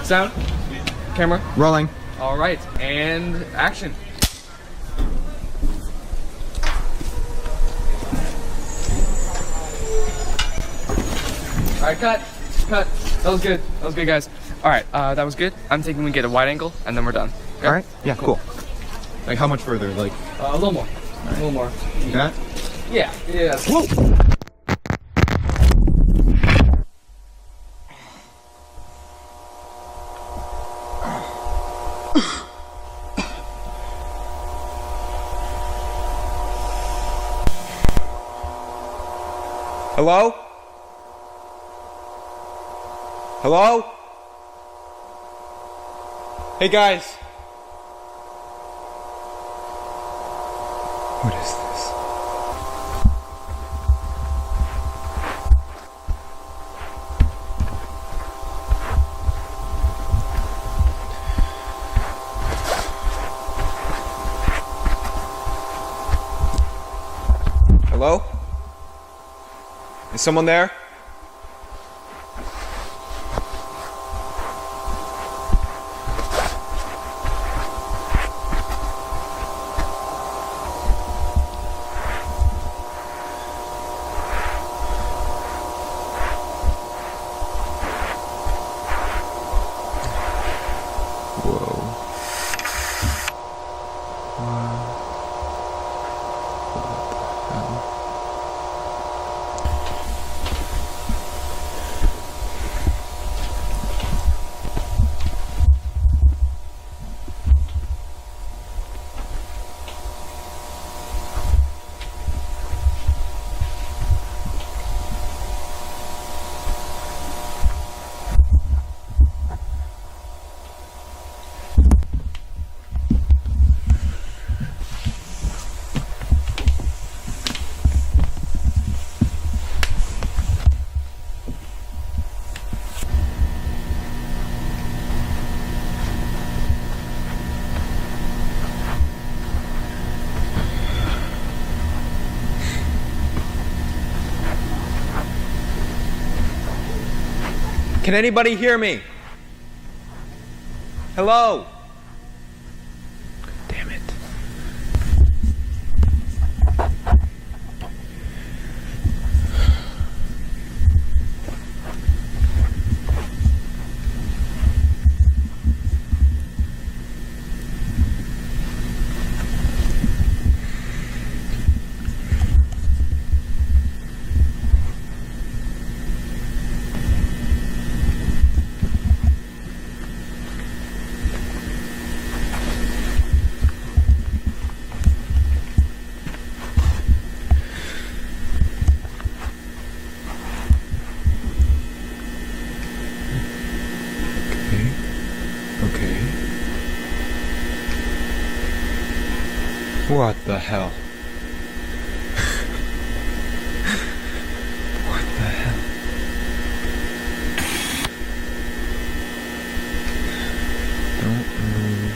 Sound. Camera. Rolling. All right, and action. All right, cut. Cut. That was good. That was good, guys. All right, that was good. I'm thinking we get a wide angle, and then we're done. Okay? All right. Yeah. Cool. Like how much further? Like a little more. Right. A little more. That? Yeah. Yeah. Whoa. Hello? Hello? Hey guys. What is this? Hello? Is someone there? Can anybody hear me? Hello? Damn it. What the hell? What the hell? Don't move.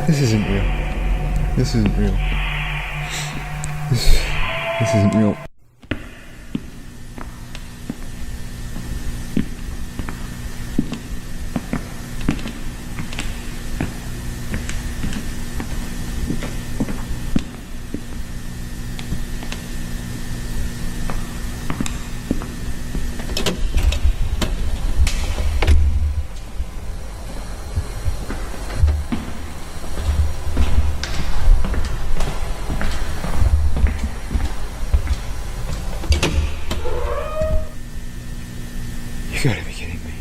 This isn't real. This isn't real. This isn't real. You gotta be kidding me.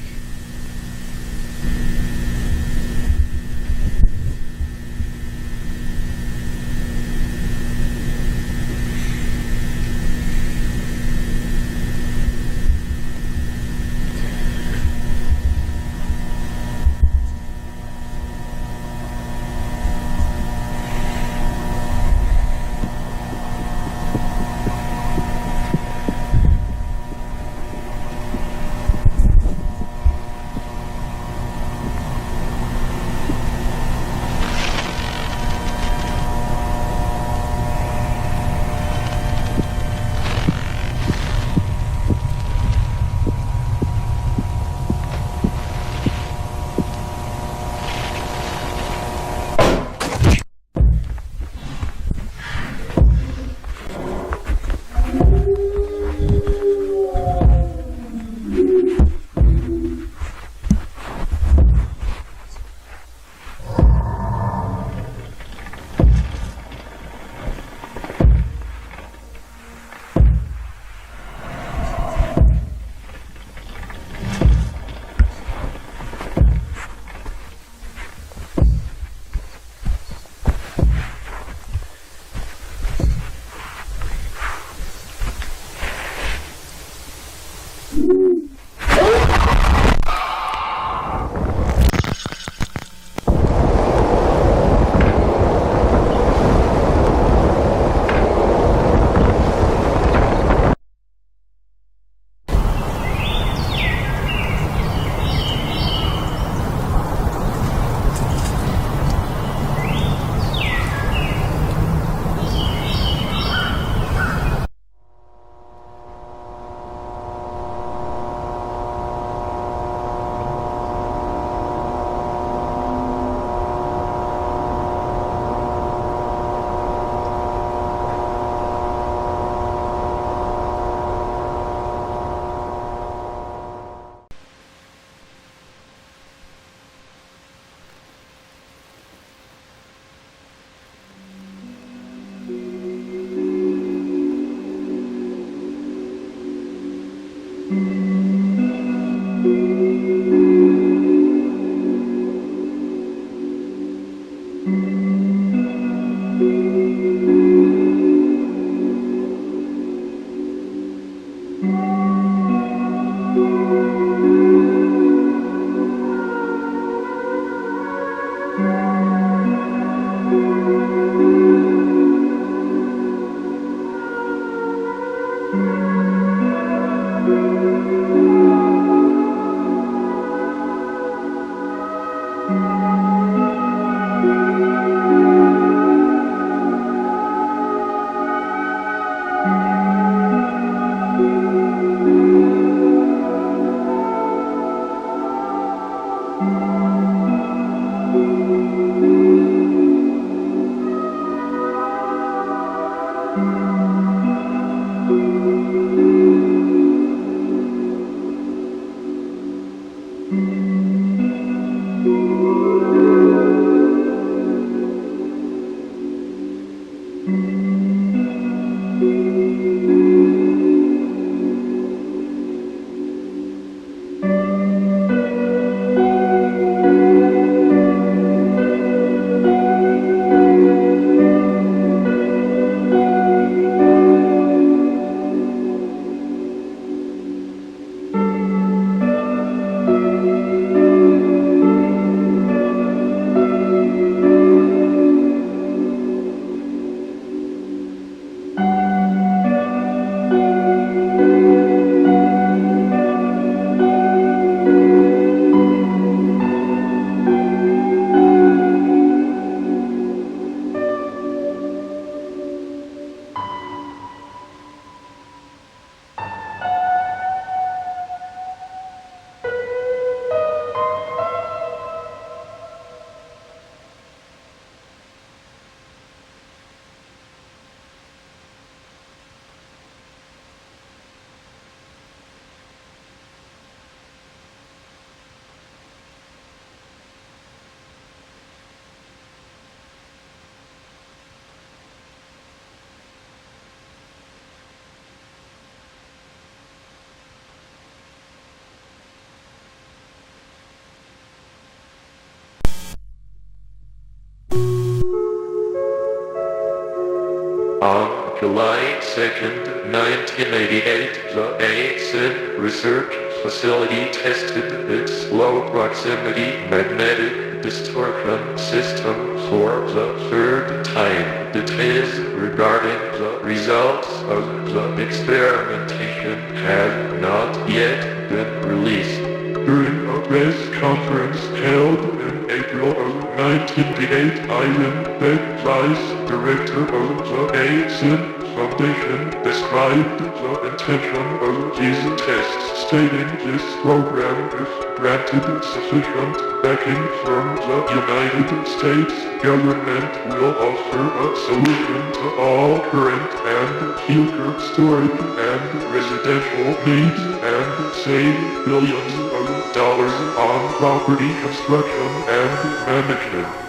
On July 2nd, 1988, the ASIN research facility tested its low-proximity magnetic distortion system for the third time. Details regarding the results of the experimentation have not yet been released. During a press conference held in April of 1988, Ivan Beck, Vice Director of the ASIN Foundation, described the intention of these tests, stating this program, if granted sufficient backing from the United States government, will offer a solution to all current and future storage and residential needs and save billions of dollars on property construction and management.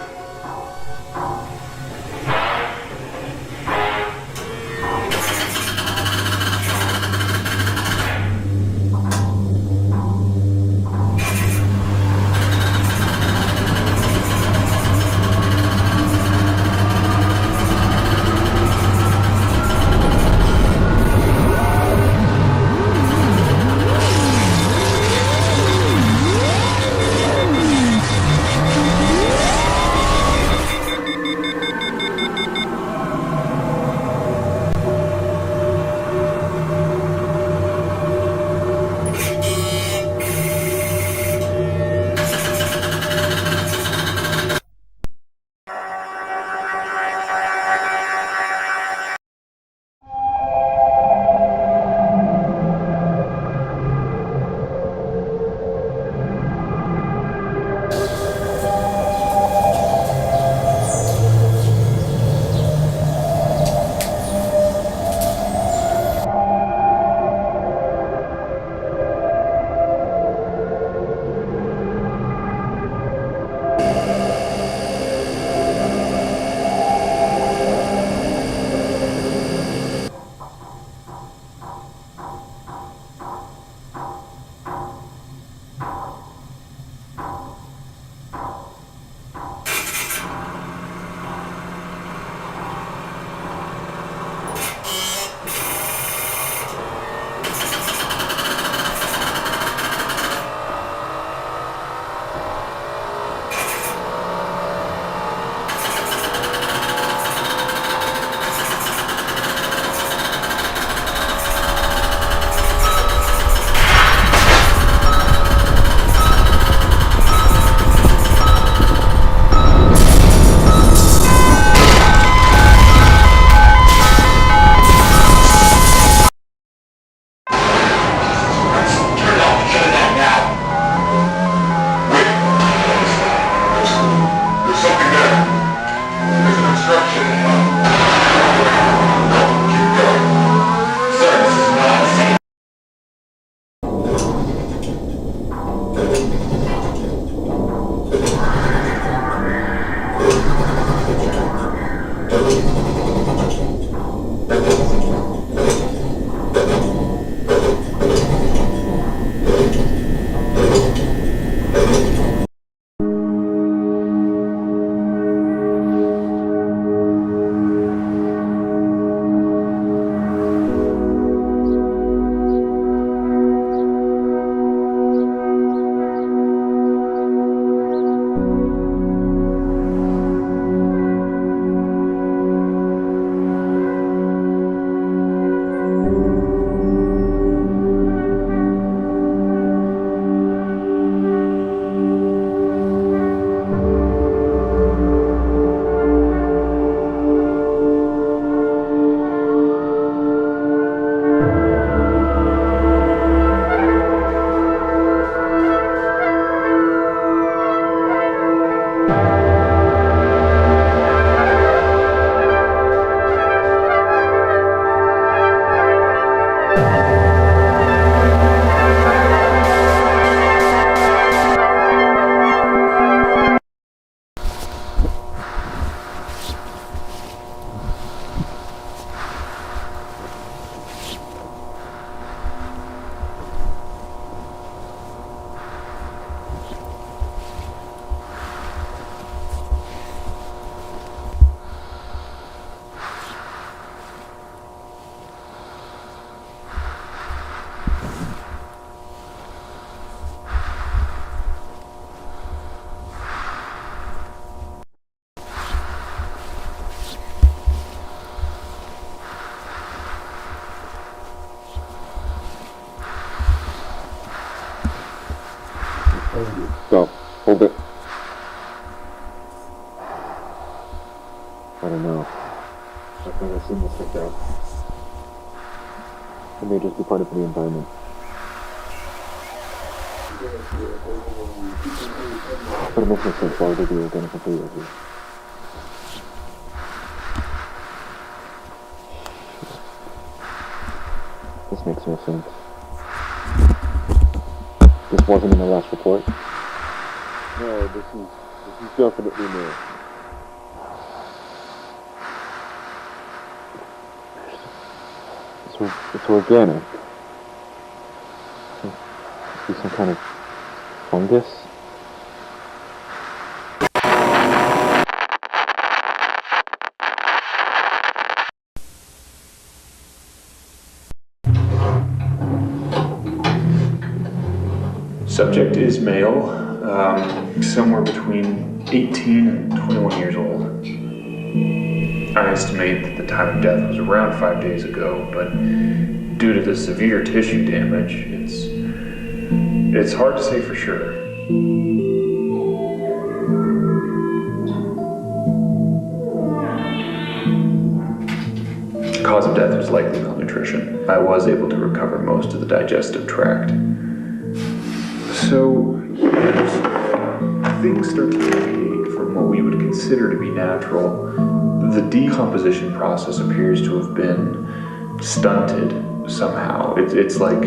Stop. Hold it. I don't know. I've never seen this before. It may just be part of the environment. But it makes no sense. Why would they do identical to you? This makes no sense. This wasn't in the last report? No, this is definitely new. It's organic. Is some kind of fungus? Subject is male, somewhere between 18 and 21 years old. I estimate that the time of death was around 5 days ago, but due to the severe tissue damage, it's hard to say for sure. The cause of death was likely malnutrition. I was able to recover most of the digestive tract. So, as things start to deviate from what we would consider to be natural, the decomposition process appears to have been stunted somehow. It's like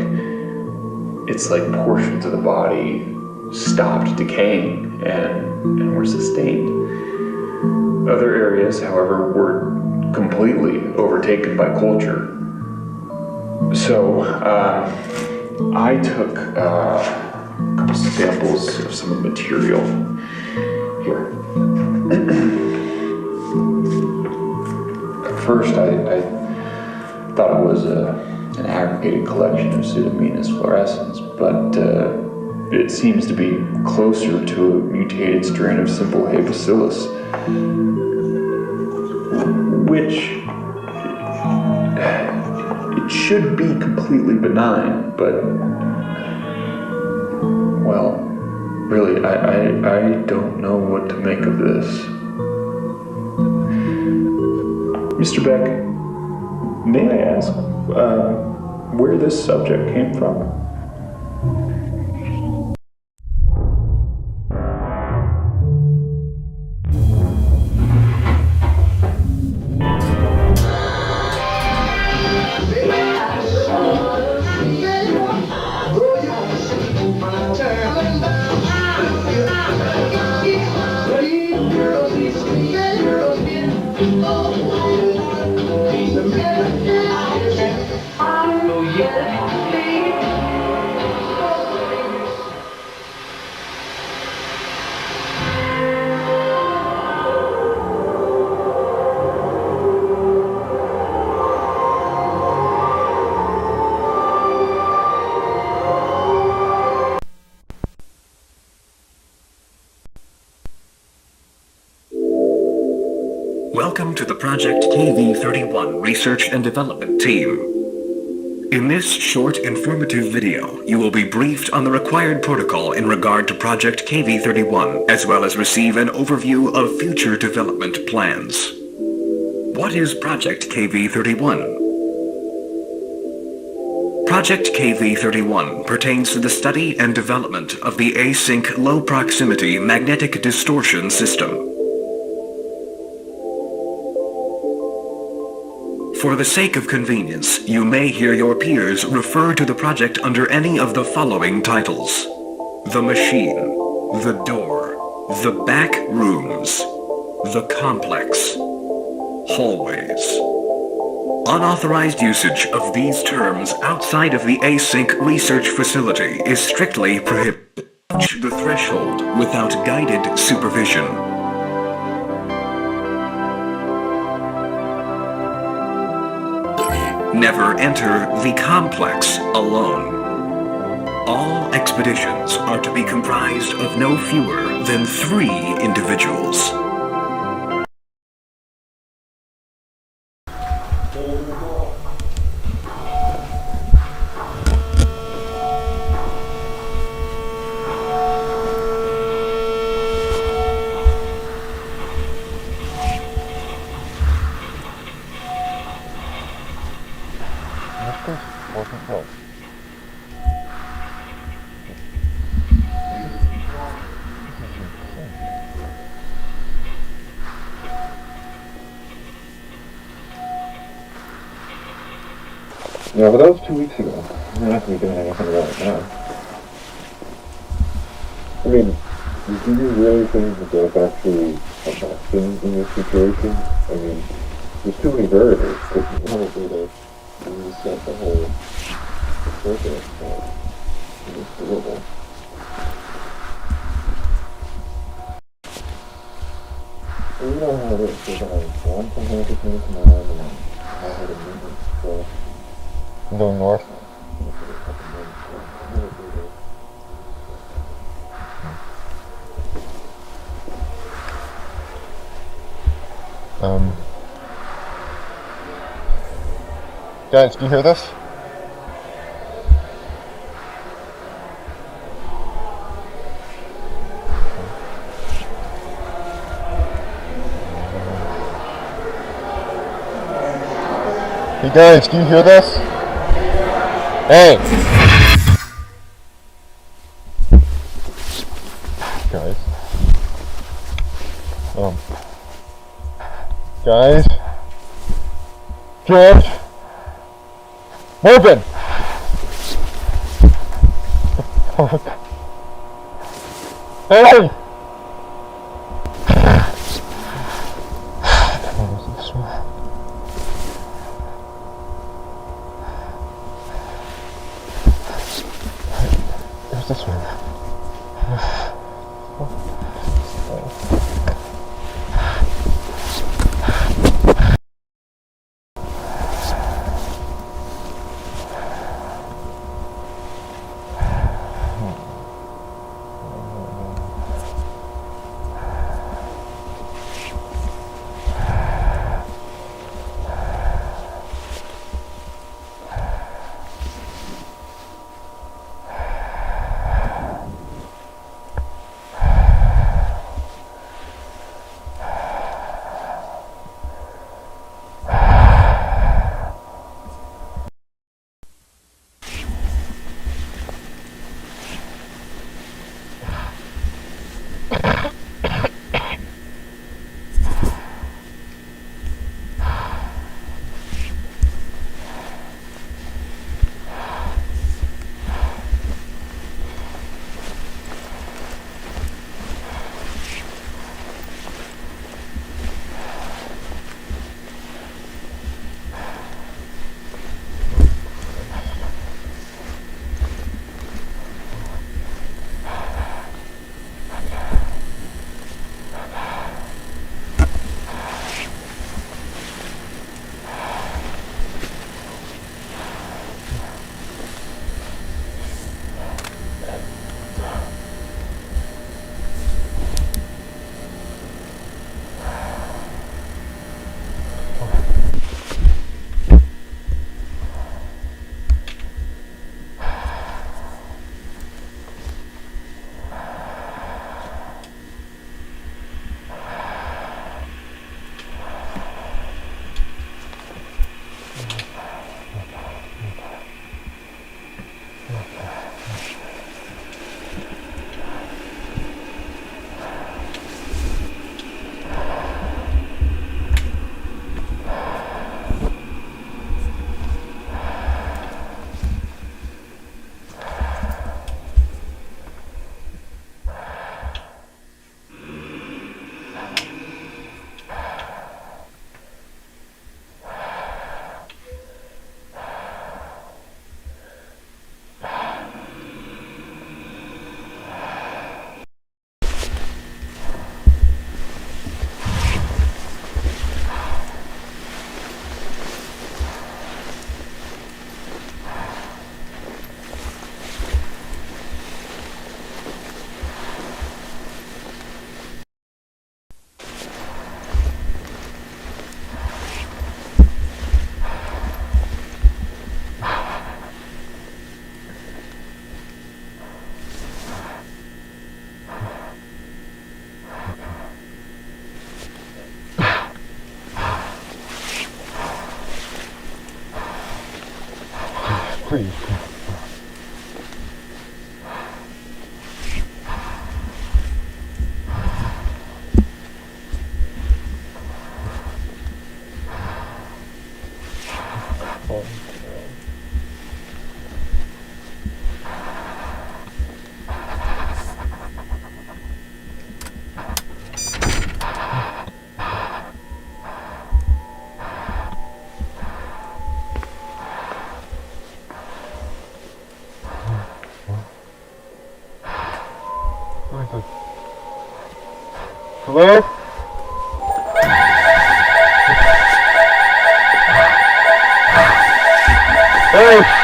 portions of the body stopped decaying and were sustained. Other areas, however, were completely overtaken by culture. So, I took couple samples of some of the material here. At first, I thought it was an aggregated collection of Pseudomonas fluorescens, but it seems to be closer to a mutated strain of simple hay bacillus, which it should be completely benign, but well, really, I don't know what to make of this. Mr. Beck, may I ask where this subject came from? Welcome to the Project KV-31 Research and Development Team. In this short, informative video, you will be briefed on the required protocol in regard to Project KV-31, as well as receive an overview of future development plans. What is Project KV-31? Project KV-31 pertains to the study and development of the async low-proximity magnetic distortion system. For the sake of convenience, you may hear your peers refer to the project under any of the following titles: the machine, the door, the back rooms, the complex, hallways. Unauthorized usage of these terms outside of the async research facility is strictly prohibited. Reach the threshold without guided supervision. Never enter the complex alone. All expeditions are to be comprised of no fewer than 3 individuals. Yeah, but that was 2 weeks ago. We're not going to be doing anything about it now. I mean, do you really think that that's actually a lesson in this situation? I mean, there's too many variables. Probably to reset the whole circuit. It's doable. You know how it is. You're going to want some help with me tomorrow, and then I'll have a meeting. So I'm going north. Guys, do you hear this? Hey guys, do you hear this? Hey! Guys. Guys? George? Morgan! Fuck. Hey! This way. Please. Oh, Hello? Hey!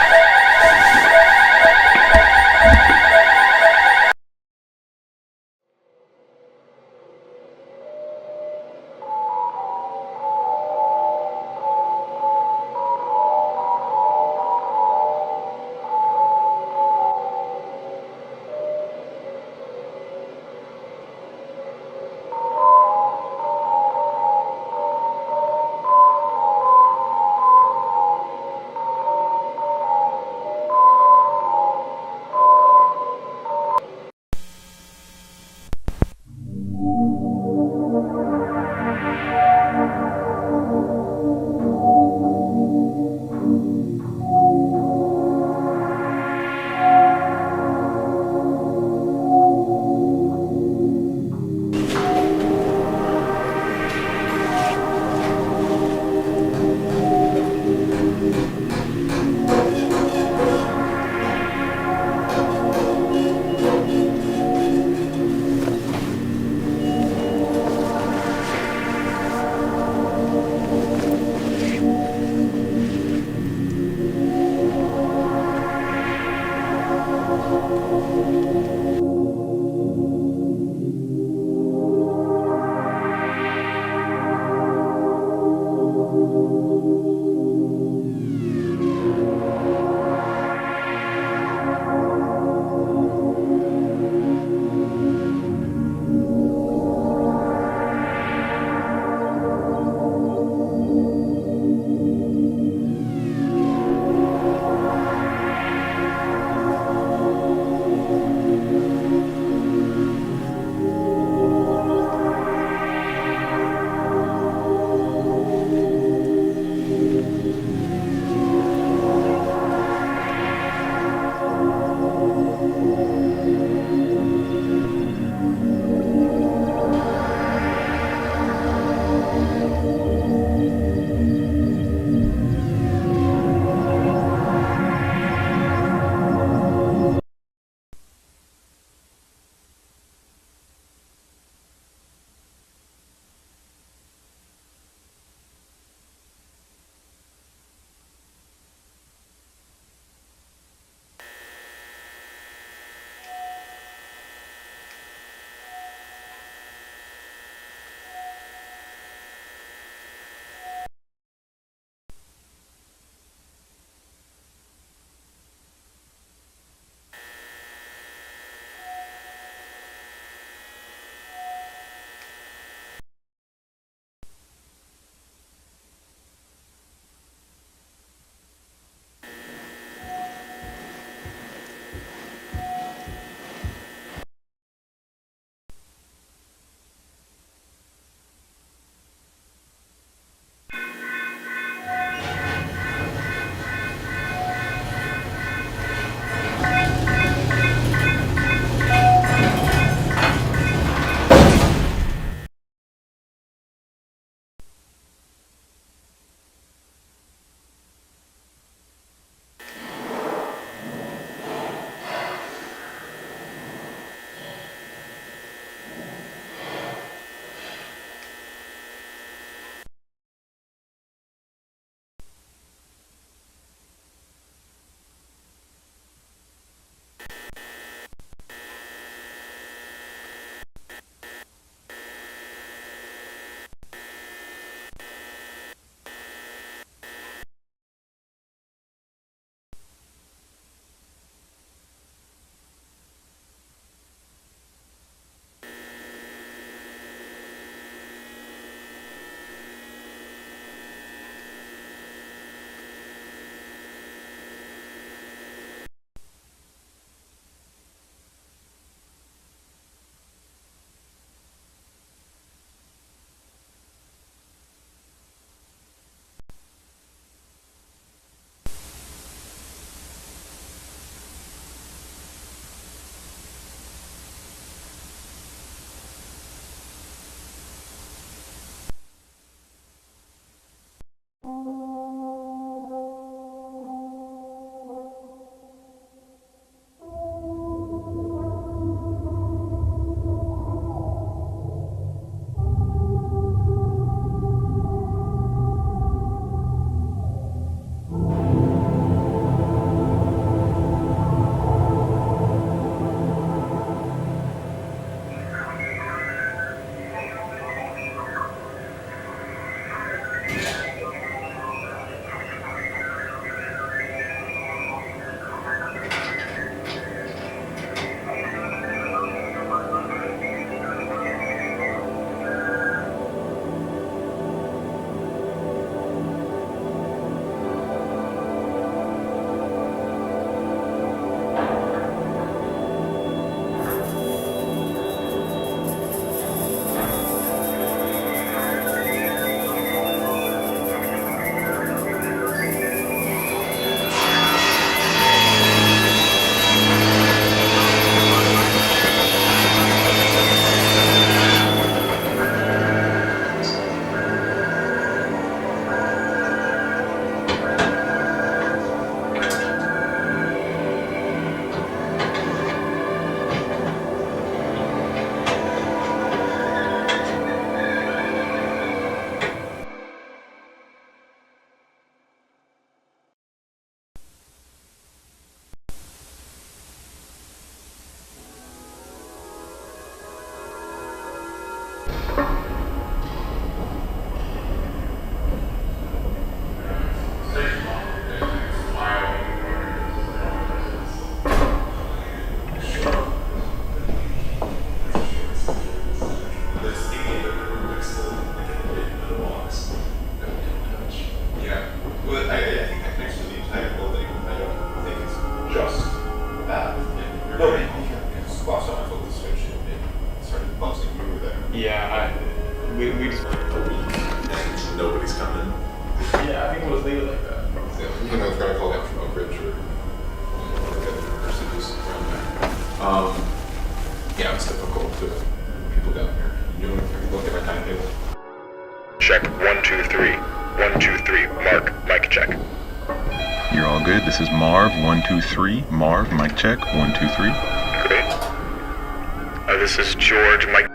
Nobody's coming. Yeah, I think we'll just leave it like that. Yeah, you know, it's got to call down from Oak Ridge or universities around there. Yeah, it's difficult to people down here. You know, if you look at my timetable. Check 1 2 3. 1 2 3. Mark. Mic check. You're all good. This is Marv 123. Marv, mic check 123. Great. This is George. Mic.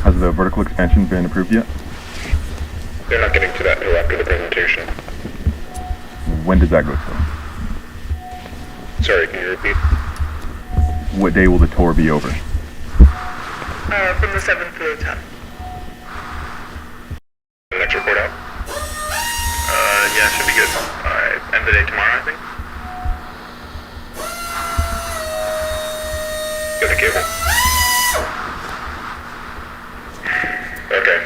Has the vertical expansion been approved yet? They're not getting to that until after the presentation. When does that go till? Sorry, can you repeat? What day will the tour be over? From the 7th to the 10th. The next report out? Yeah, should be good. Alright, end the day tomorrow, I think. Get the cable. Okay.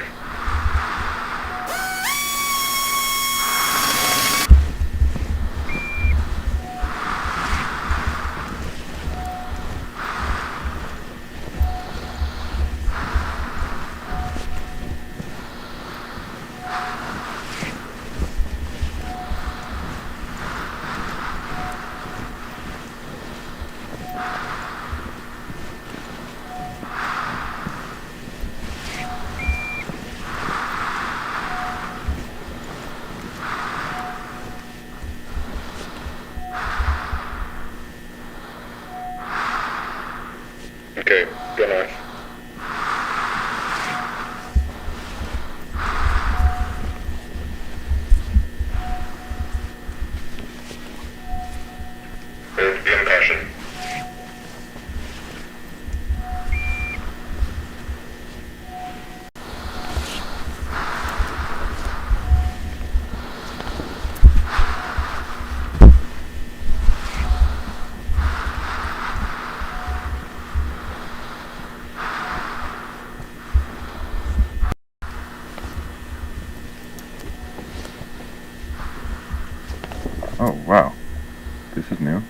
Okay, go north. There's the impression. Oh, wow. This is new.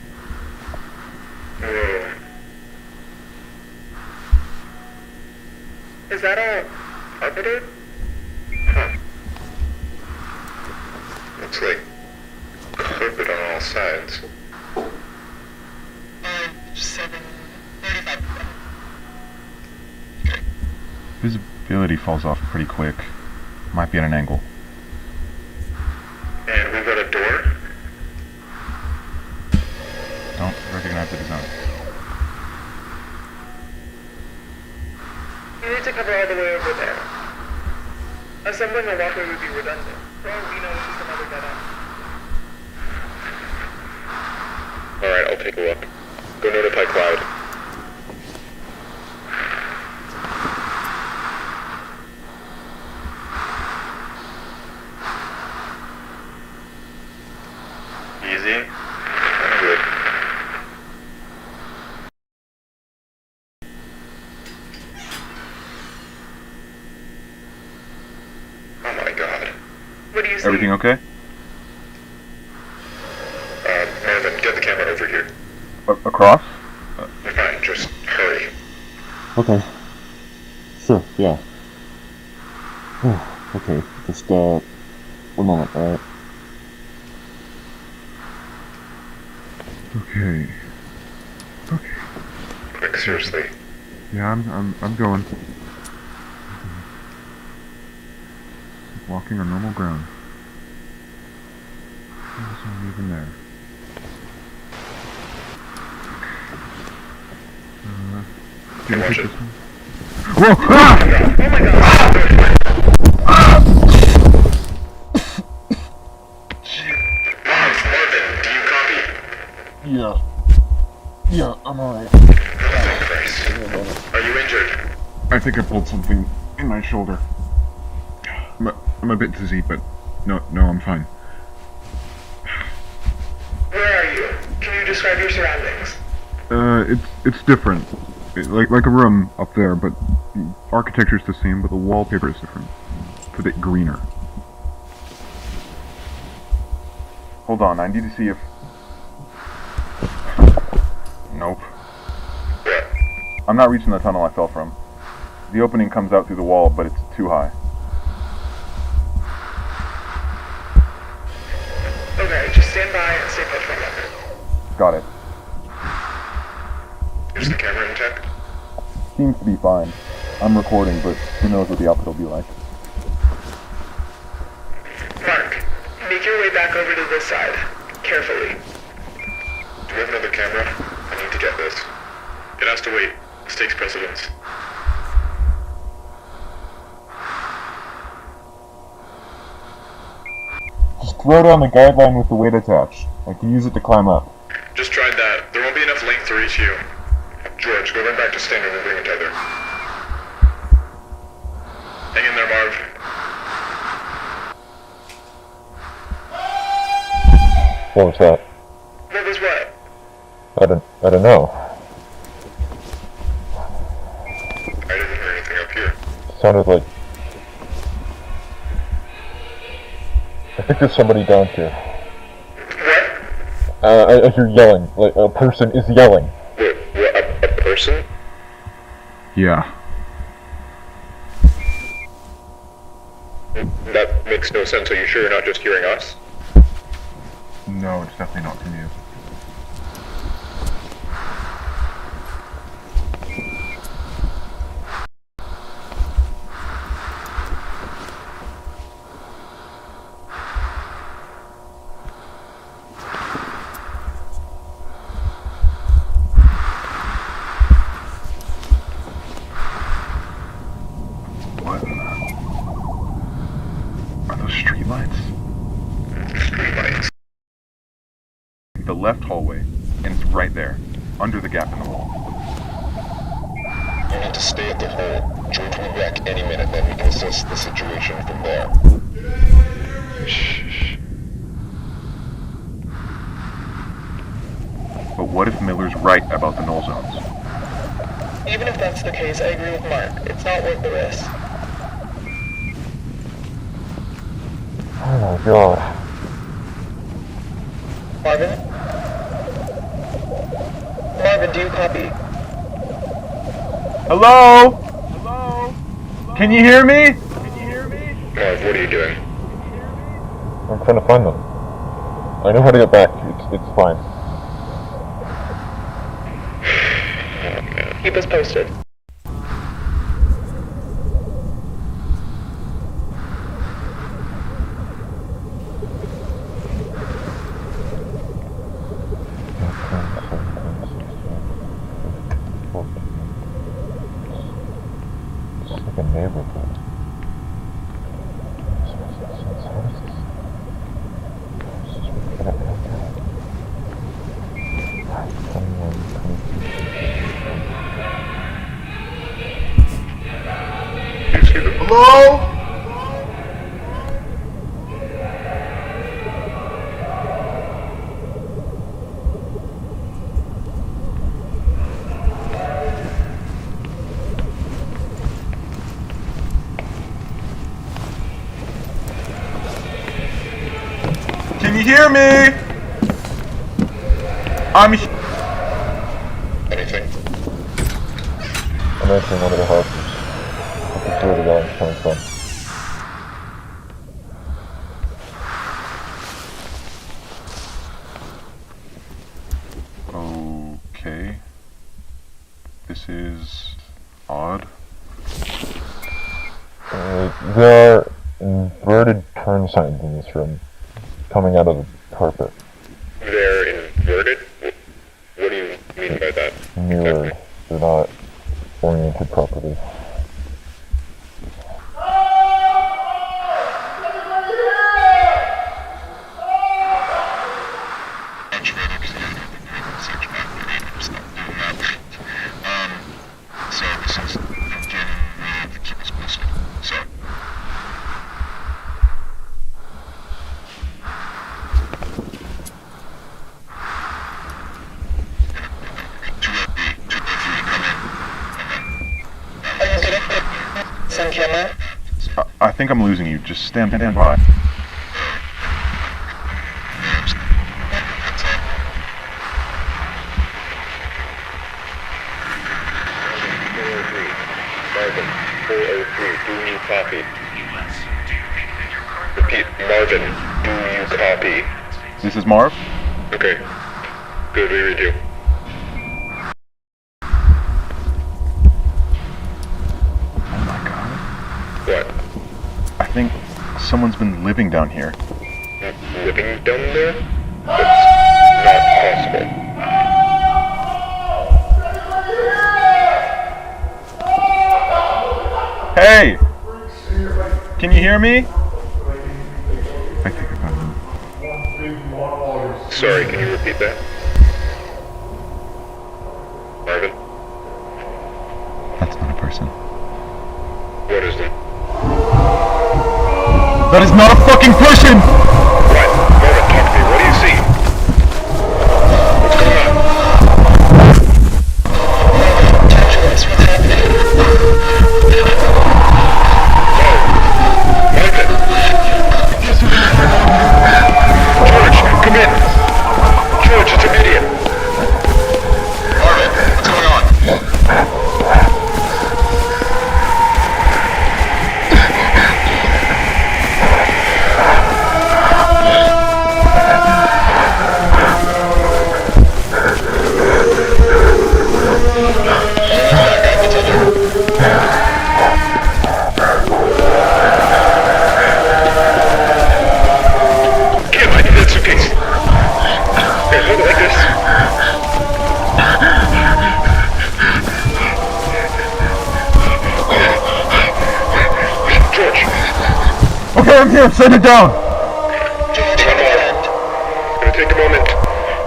Is that all carpeted? Huh. Looks like carpet on all sides. 7:35. Visibility falls off pretty quick. Might be at an angle. And we've got a door. Don't recognize the design. You need to cover all the way over there. Assembling a walkway would be redundant. For all we know, it's just another dead end. Alright, I'll take a look. Go notify Cloud. Easy. Good. Oh my god. What do you see? Everything okay? cross? Fine, just hurry. Okay. Sure, yeah. Okay, just, 1 moment, alright? Okay. Quick, seriously. Yeah, I'm going. Walking on normal ground. There's not even there. Hey, watch it. Whoa! Ah! Oh my god! Marvin, do you copy? Yeah, I'm alright. Oh, thank Christ. Are you injured? I think I pulled something in my shoulder. I'm a bit dizzy, but no, I'm fine. Where are you? Can you describe your surroundings? It's different. Like a room up there, but the architecture's the same, but the wallpaper is different. It's a bit greener. Hold on, I need to see if... Nope. What? I'm not reaching the tunnel I fell from. The opening comes out through the wall, but it's too high. Okay, just stand by and stay put for a moment. Got it. Is the camera intact? Seems to be fine. I'm recording, but who knows what the output will be like. Mark, make your way back over to this side. Carefully. Do we have another camera? I need to get this. It has to wait. This takes precedence. Just throw down the guideline with the weight attached. I can use it to climb up. Just tried that. There won't be enough length to reach you. George, go run back to standard and bring a tether. Hang in there, Marv. What was that? What was what? I don't know. I didn't hear anything up here. Sounded like... I think there's somebody down here. What? I hear yelling. Like, a person is yelling. Wait, what, a person? Yeah. That makes no sense. Are you sure you're not just hearing us? No, it's definitely not from you. What? Are those streetlights? Streetlights. The left hallway, and it's right there, under the gap in the wall. You need to stay at the hole. George will be back any minute, then we can assess the situation from there. Shh. But what if Miller's right about the null zones? Even if that's the case, I agree with Mark. It's not worth the risk. Oh my god. Marvin? Marvin, do you copy? Hello? Can you hear me? Marv, what are you doing? I'm trying to find them. I know how to get back. It's fine. Keep us posted. It's like a neighborhood. Hello? Can you hear me? I'm Anything? I'm entering one of the houses. This is where the yelling's coming from. Okay. This is odd. There are inverted turn signs in this room, coming out of the carpet. They're inverted? What do you mean by that? Mirrored. They're not oriented properly. So this is from Kane to keep us posted. So. I think I'm losing you. Just stand by. Marvin, 403, do you copy? Repeat, Marvin, do you copy? This is Marv. Okay. Good, we read you. Oh my god. What? I think someone's been living down here. Living down there? That's not possible. Hey! Can you hear me? I think I got him. Sorry, can you repeat that? Marvin? That's not a person. What is it? That is not a fucking person! What? Marvin, talk to me. What do you see? What's going on? George, come in. George, it's immediate. Marvin, what's going on? Kim, I need that suitcase. Here, hold it like this. George. Okay, I'm here. Send it down. George, one more. It's gonna take a moment.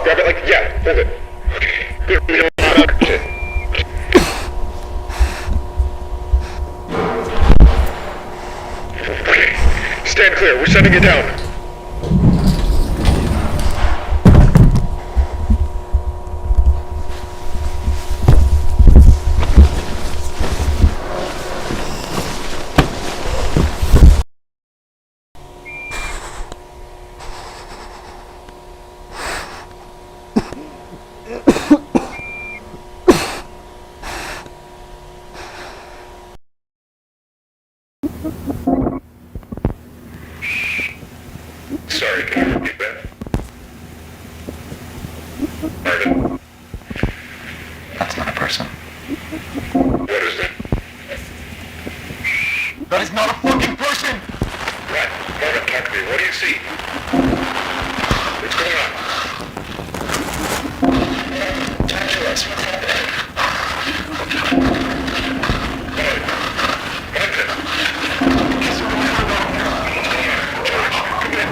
Grab it like, yeah, hold it. Okay. Good, we don't shit. Okay. Stand clear, we're sending it down. Sorry, can you repeat that? Marvin? That's not a person. What is it? That is not a fucking person! What? Marvin, talk to me. What do you see? What's going on? Talk to us. What's happening? Marvin. Marvin. George, come in.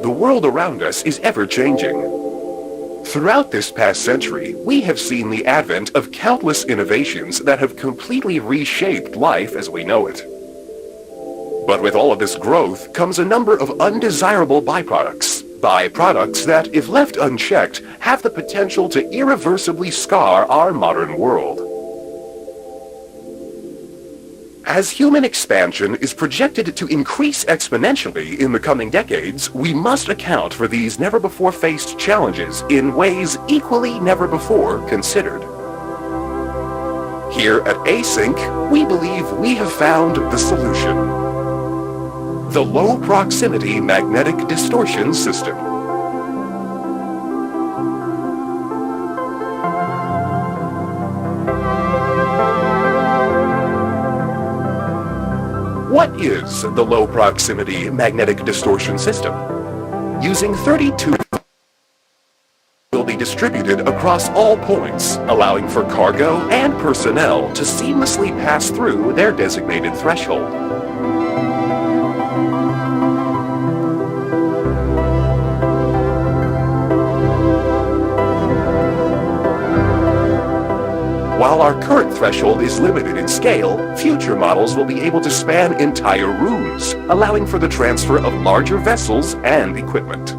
The world around us is ever-changing. Throughout this past century, we have seen the advent of countless innovations that have completely reshaped life as we know it. But with all of this growth comes a number of undesirable byproducts. Byproducts that, if left unchecked, have the potential to irreversibly scar our modern world. As human expansion is projected to increase exponentially in the coming decades, we must account for these never-before-faced challenges in ways equally never-before considered. Here at Async, we believe we have found the solution: the low-proximity magnetic distortion system. What is the low-proximity magnetic distortion system? Using 32 will be distributed across all points, allowing for cargo and personnel to seamlessly pass through their designated threshold. While our current threshold is limited in scale, future models will be able to span entire rooms, allowing for the transfer of larger vessels and equipment.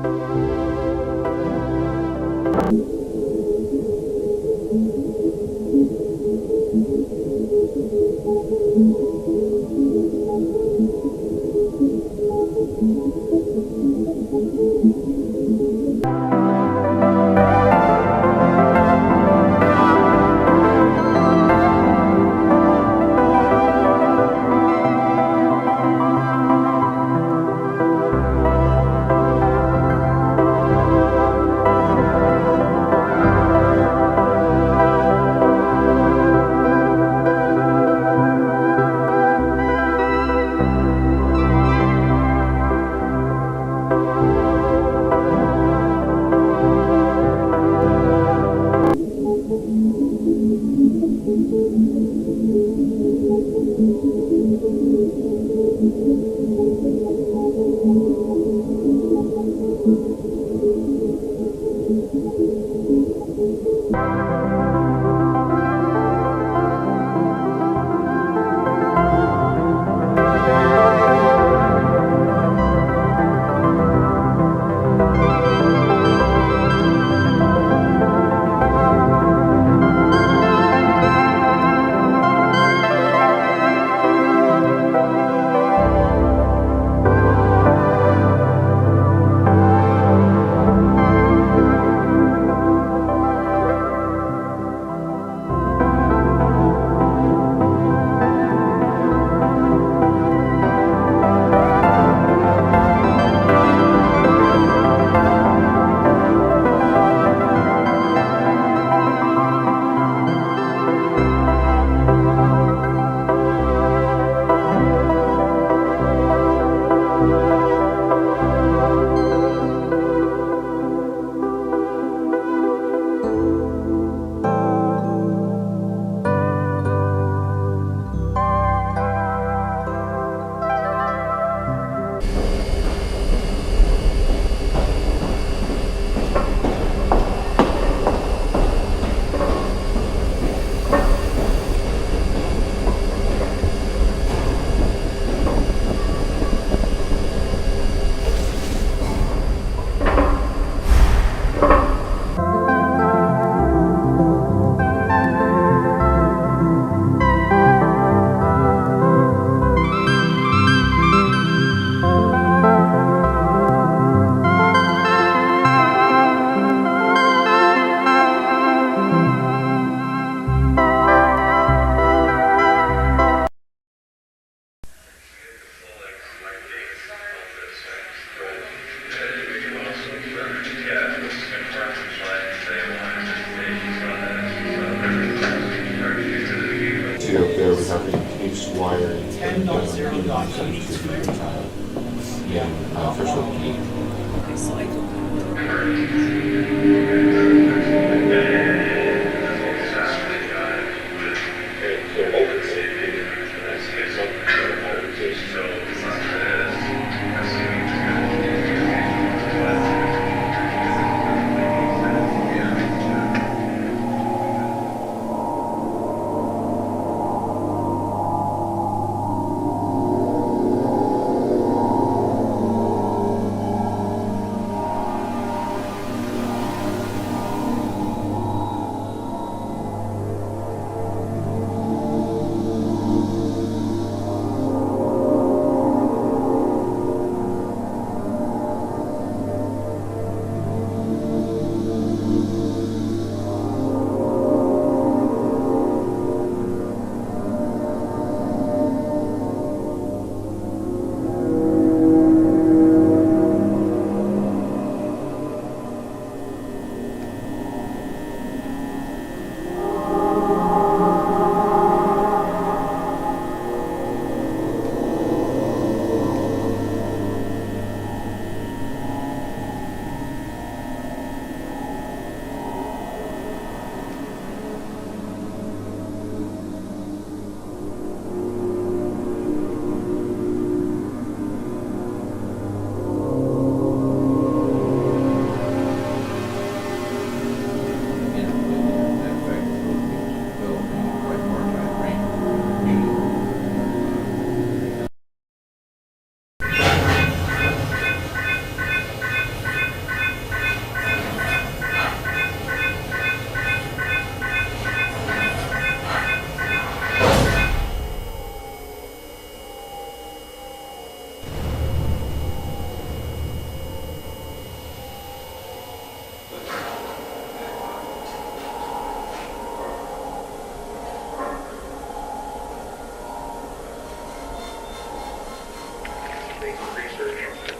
Yeah, for sure. Kane.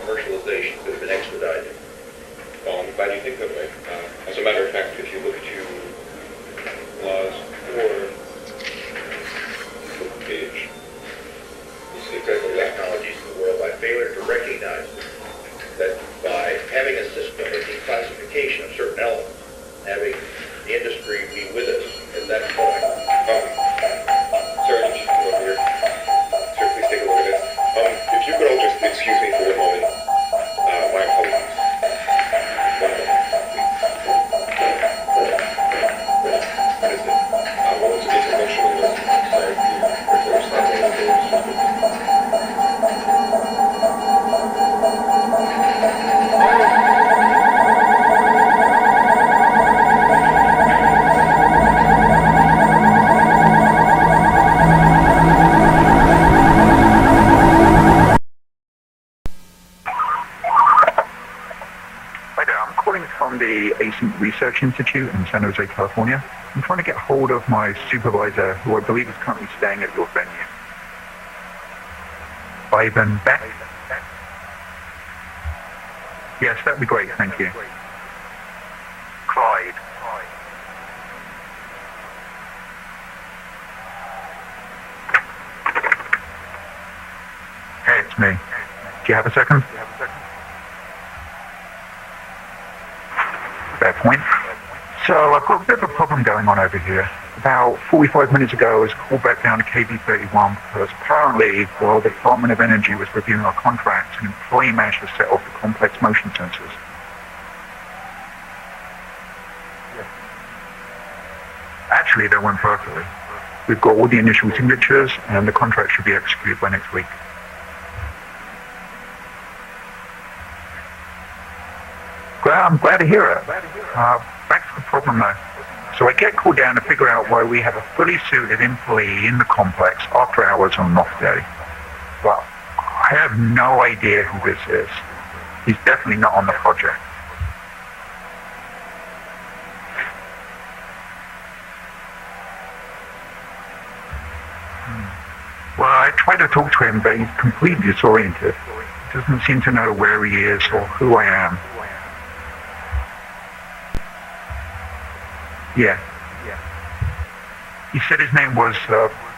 Commercialization could have been expedited. I'm glad you think that way. As a matter of fact, if you look to clause 4, page, you see exactly that. Technologies in the world by failure to recognize that by having a system of declassification of certain elements, having the industry be with us at that point. Sir, just come over here. Sir, please take a look at this. If you could all just excuse me for a moment. My apologies. One moment, please. What is it? Well, it's emotional. Sorry, there's not one of from the ACENT Research Institute in San Jose, California. I'm trying to get hold of my supervisor, who I believe is currently staying at your venue. Ivan Beck? Yes, that'd be great, thank you. Clyde. Hey, it's me. Do you have a second? Fair point. So I've got a bit of a problem going on over here. About 45 minutes ago, I was called back down to KB31 because apparently, while the Department of Energy was reviewing our contracts, an employee managed to set off the complex motion sensors. Actually, they went perfectly. We've got all the initial signatures, and the contract should be executed by next week. I'm glad to hear it. Back to the problem though. So I get called down to figure out why we have a fully suited employee in the complex after hours on an off day. Well, I have no idea who this is. He's definitely not on the project. Well, I try to talk to him, but he's completely disoriented. He doesn't seem to know where he is or who I am. Yeah. He said his name was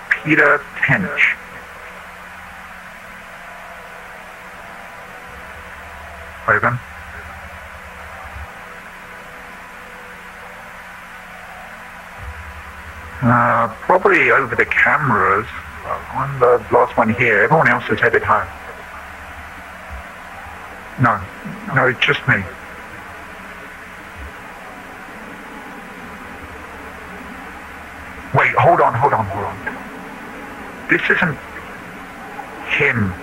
Peter Tench. Logan? Probably over the cameras. I'm the last one here. Everyone else is headed home. No, it's just me. Wait, hold on. This isn't him,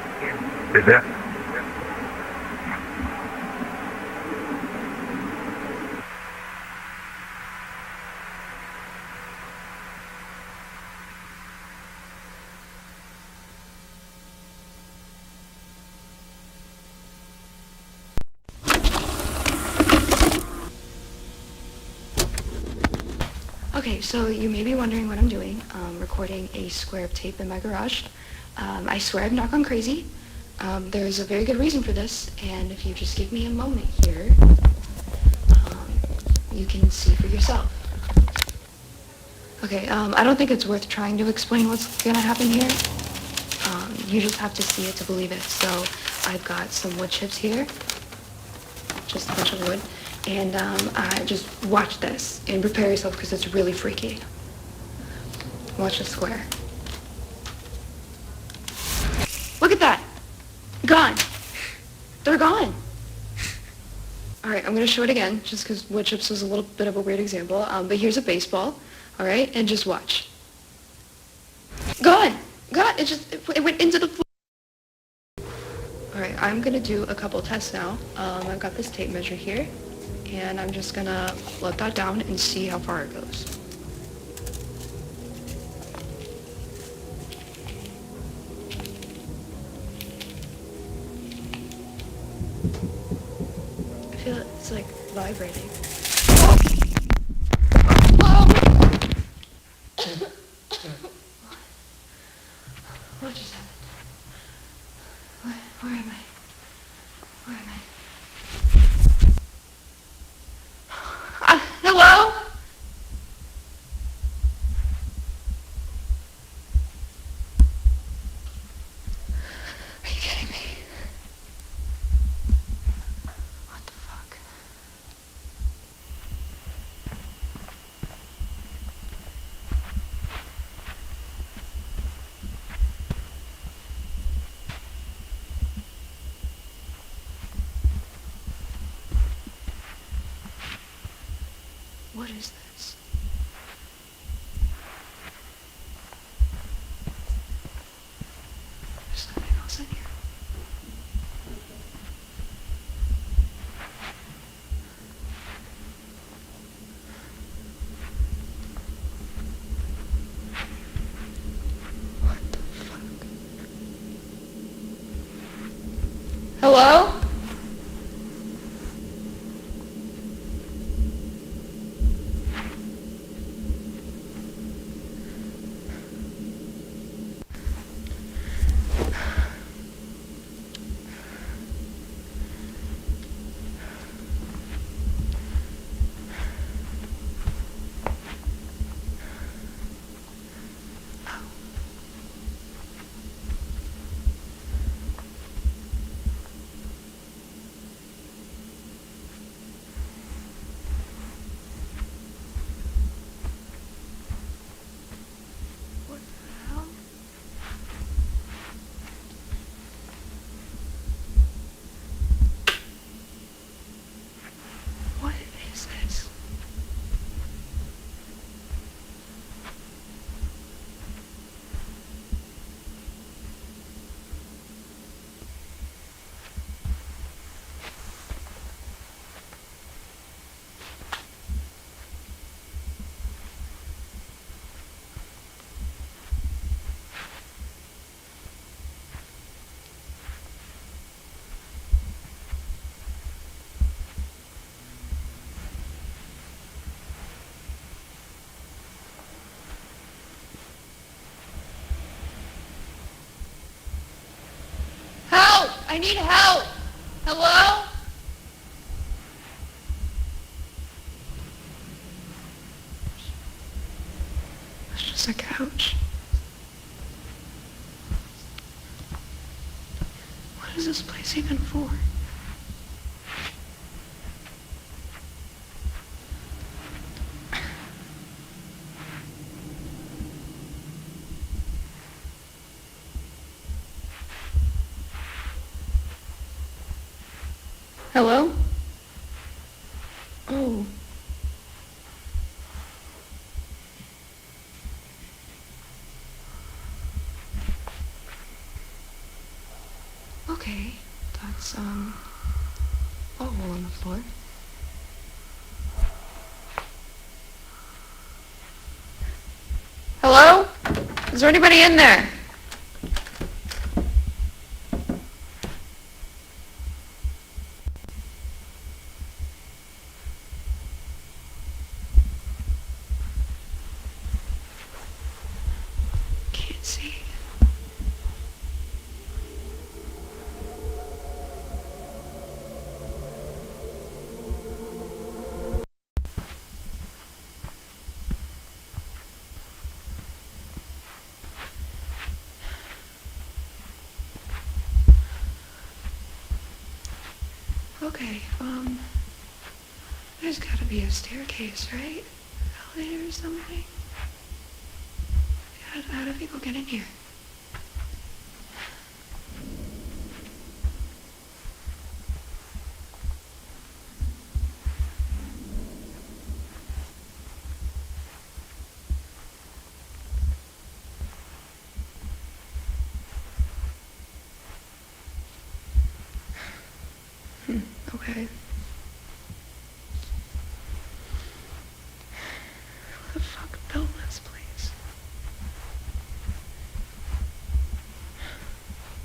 is it? Okay, so you may be wondering what I'm doing. Recording a square of tape in my garage. I swear I've not gone crazy. There's a very good reason for this, and if you just give me a moment here, you can see for yourself. Okay, I don't think it's worth trying to explain what's gonna happen here. You just have to see it to believe it. So I've got some wood chips here, just a bunch of wood. And just watch this and prepare yourself because it's really freaky. Watch the square. Look at that. Gone. They're gone. All right, I'm going to show it again just because wood chips was a little bit of a weird example. But here's a baseball. All right, and just watch. Gone. Gone. It went into the floor. All right, I'm going to do a couple tests now. I've got this tape measure here. And I'm just gonna let that down and see how far it goes. I feel it's like vibrating. Whoa! What just happened? Where am I? Where am I? Hello? Are you kidding me? What the fuck? What is this? There's nothing else in here. What the fuck? Hello? What is this? Help! I need help! Hello? It's just a couch. What is this place even for? Hello? Oh. Okay, that's, a hole in the floor. Hello? Is there anybody in there? Can't see. Okay, there's gotta be a staircase, right? Elevator or something? How do people get in here? Okay. Who the fuck built this place?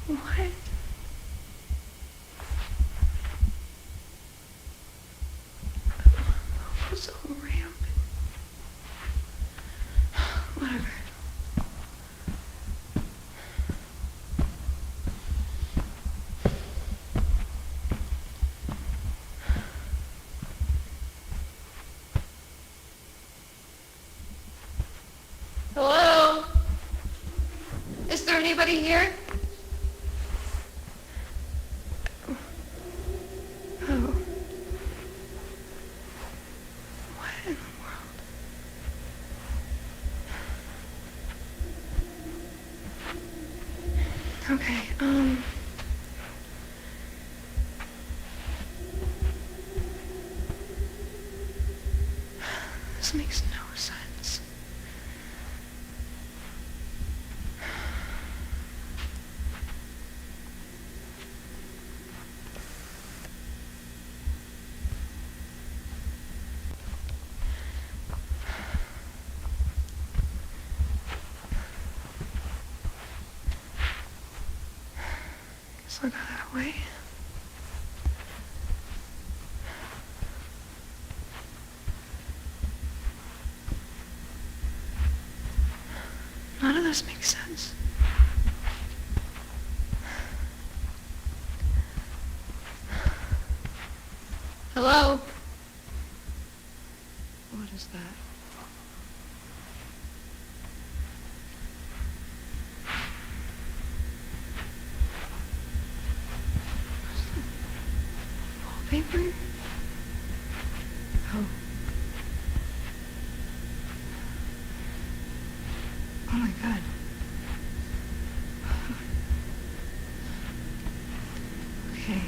What? What's a ramp? Whatever. Hello? Is there anybody here? Oh. What in the world? Okay, this makes no sense. Guess I'll go that way. None of this makes sense. Hello? What is that? Wallpaper? Oh. Oh my god. Okay.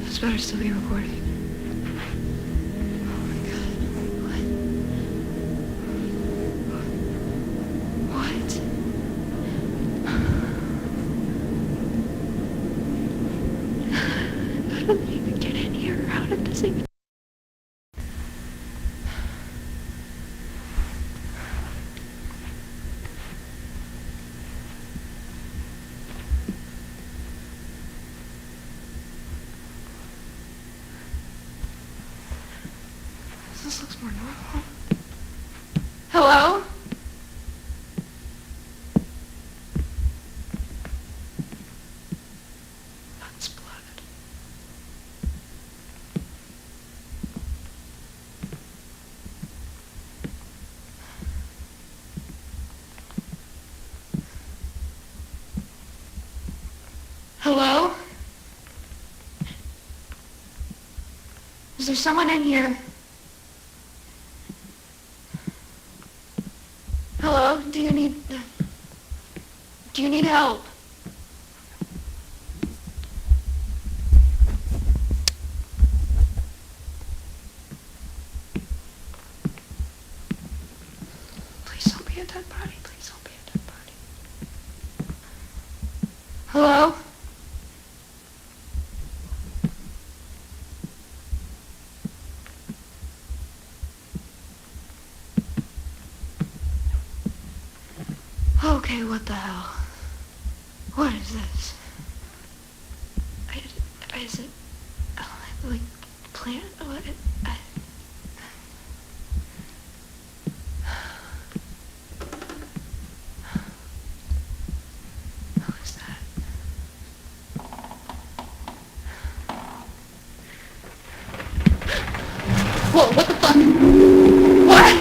This better still be recording. Oh my god. What? How did they even get in here? How did this even... This looks more normal. Hello? That's blood. Hello? Is there someone in here? Hello? Do you need help? Hello? Okay, what the hell? What is this? Is it like plant? What? Who is that? Whoa! What the fuck? What?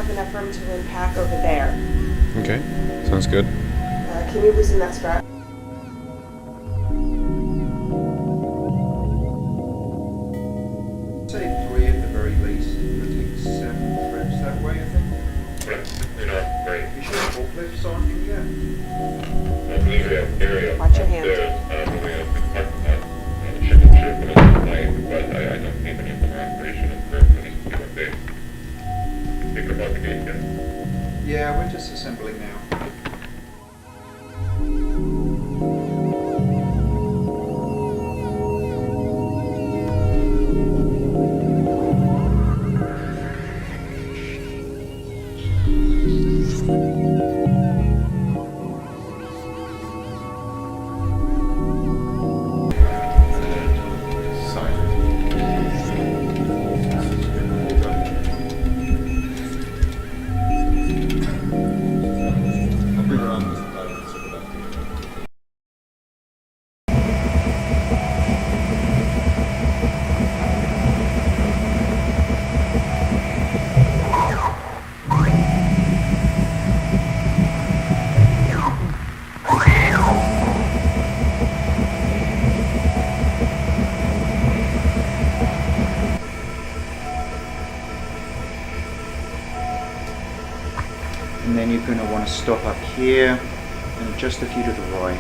have enough room to unpack over there. Okay, sounds good. Can you loosen that strap? Say 3 at the very least. It'll take 7 trips that way, I think. Right. Great. You sure forklifts on can you? Watch your hands. I don't think any of them are operational for this particular day. Think about the gate, yeah? Yeah, we're just assembling now. And then you're going to want to stop up here and adjust a few to the right.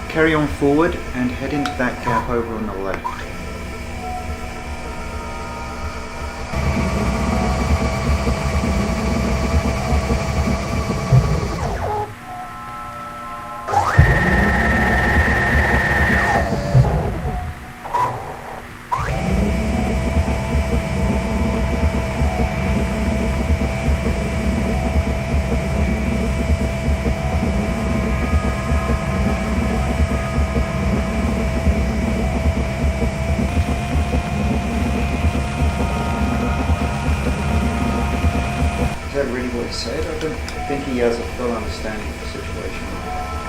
Carry on forward and head into that gap over on the left. Is that really what he said? I don't think he has a full understanding of the situation.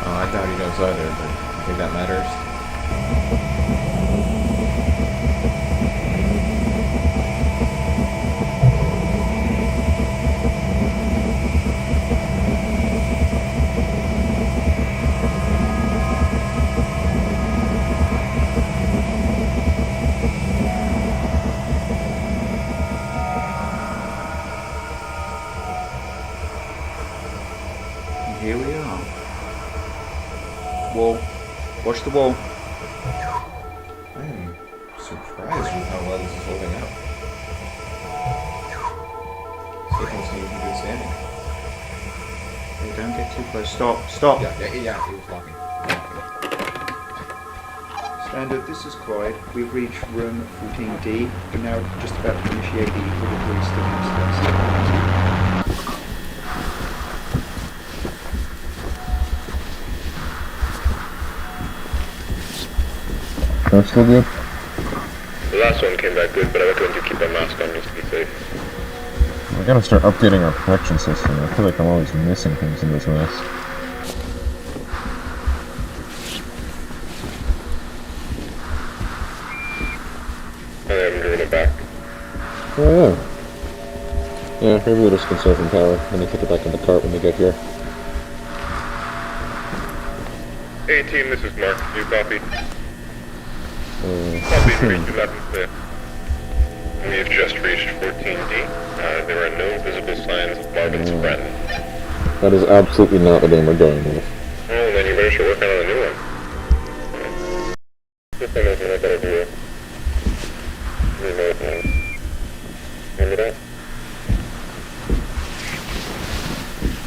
I doubt he does either, but I think that matters. Here we are. Wall. Watch the wall. I am surprised with how well this is holding up. Still don't seem to be good standing. Okay, don't get too close. Stop. Stop. Yeah, he was walking. Standard, this is Clyde. We've reached room 14D. We're now just about to initiate the equilibrium stimulus test. That's still good? The last one came back good, but I recommend you keep a mask on just to be safe. We gotta start updating our protection system. I feel like I'm always missing things in this mess. I haven't driven it back. Oh yeah. Yeah, maybe we'll just conserve some power and then kick it back in the cart when we get here. Hey team, this is Mark. You copy? Copy, reached 11th. We have just reached 14D. There are no visible signs of Marvin's friend. That is absolutely not the name we're going with. Oh, then you better start working on a new one. This one isn't a better view. Remember that?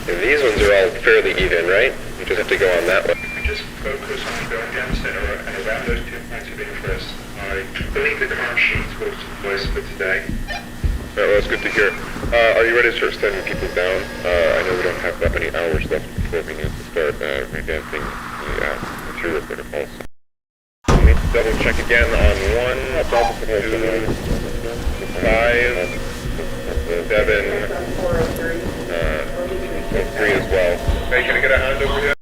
And these ones are all fairly even, right? You just have to go on that one. Just focus on going down the center and around those 2 points of interest. I believe the current sheets will suffice for today. Alright, well, that's good to hear. Are you ready to start sending people down? I know we don't have that many hours left before we need to start revamping the material protocols. We need to double check again on 1, 2, 5, 7, 3 as well. Hey, can I get a hand over here?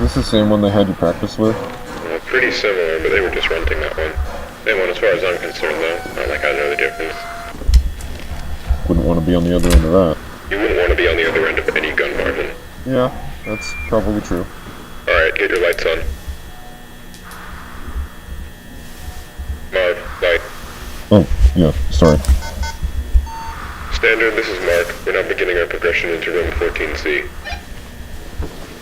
this the same one they had you practice with? Well, pretty similar, but they were just renting that one. Same one as far as I'm concerned, though. Not like I know the difference. Wouldn't want to be on the other end of that. You wouldn't want to be on the other end of any gun, Marvin. Yeah, that's probably true. Alright, get your lights on. Marv, light. Oh, yeah, sorry. Standard, this is Mark. We're now beginning our progression into room 14C.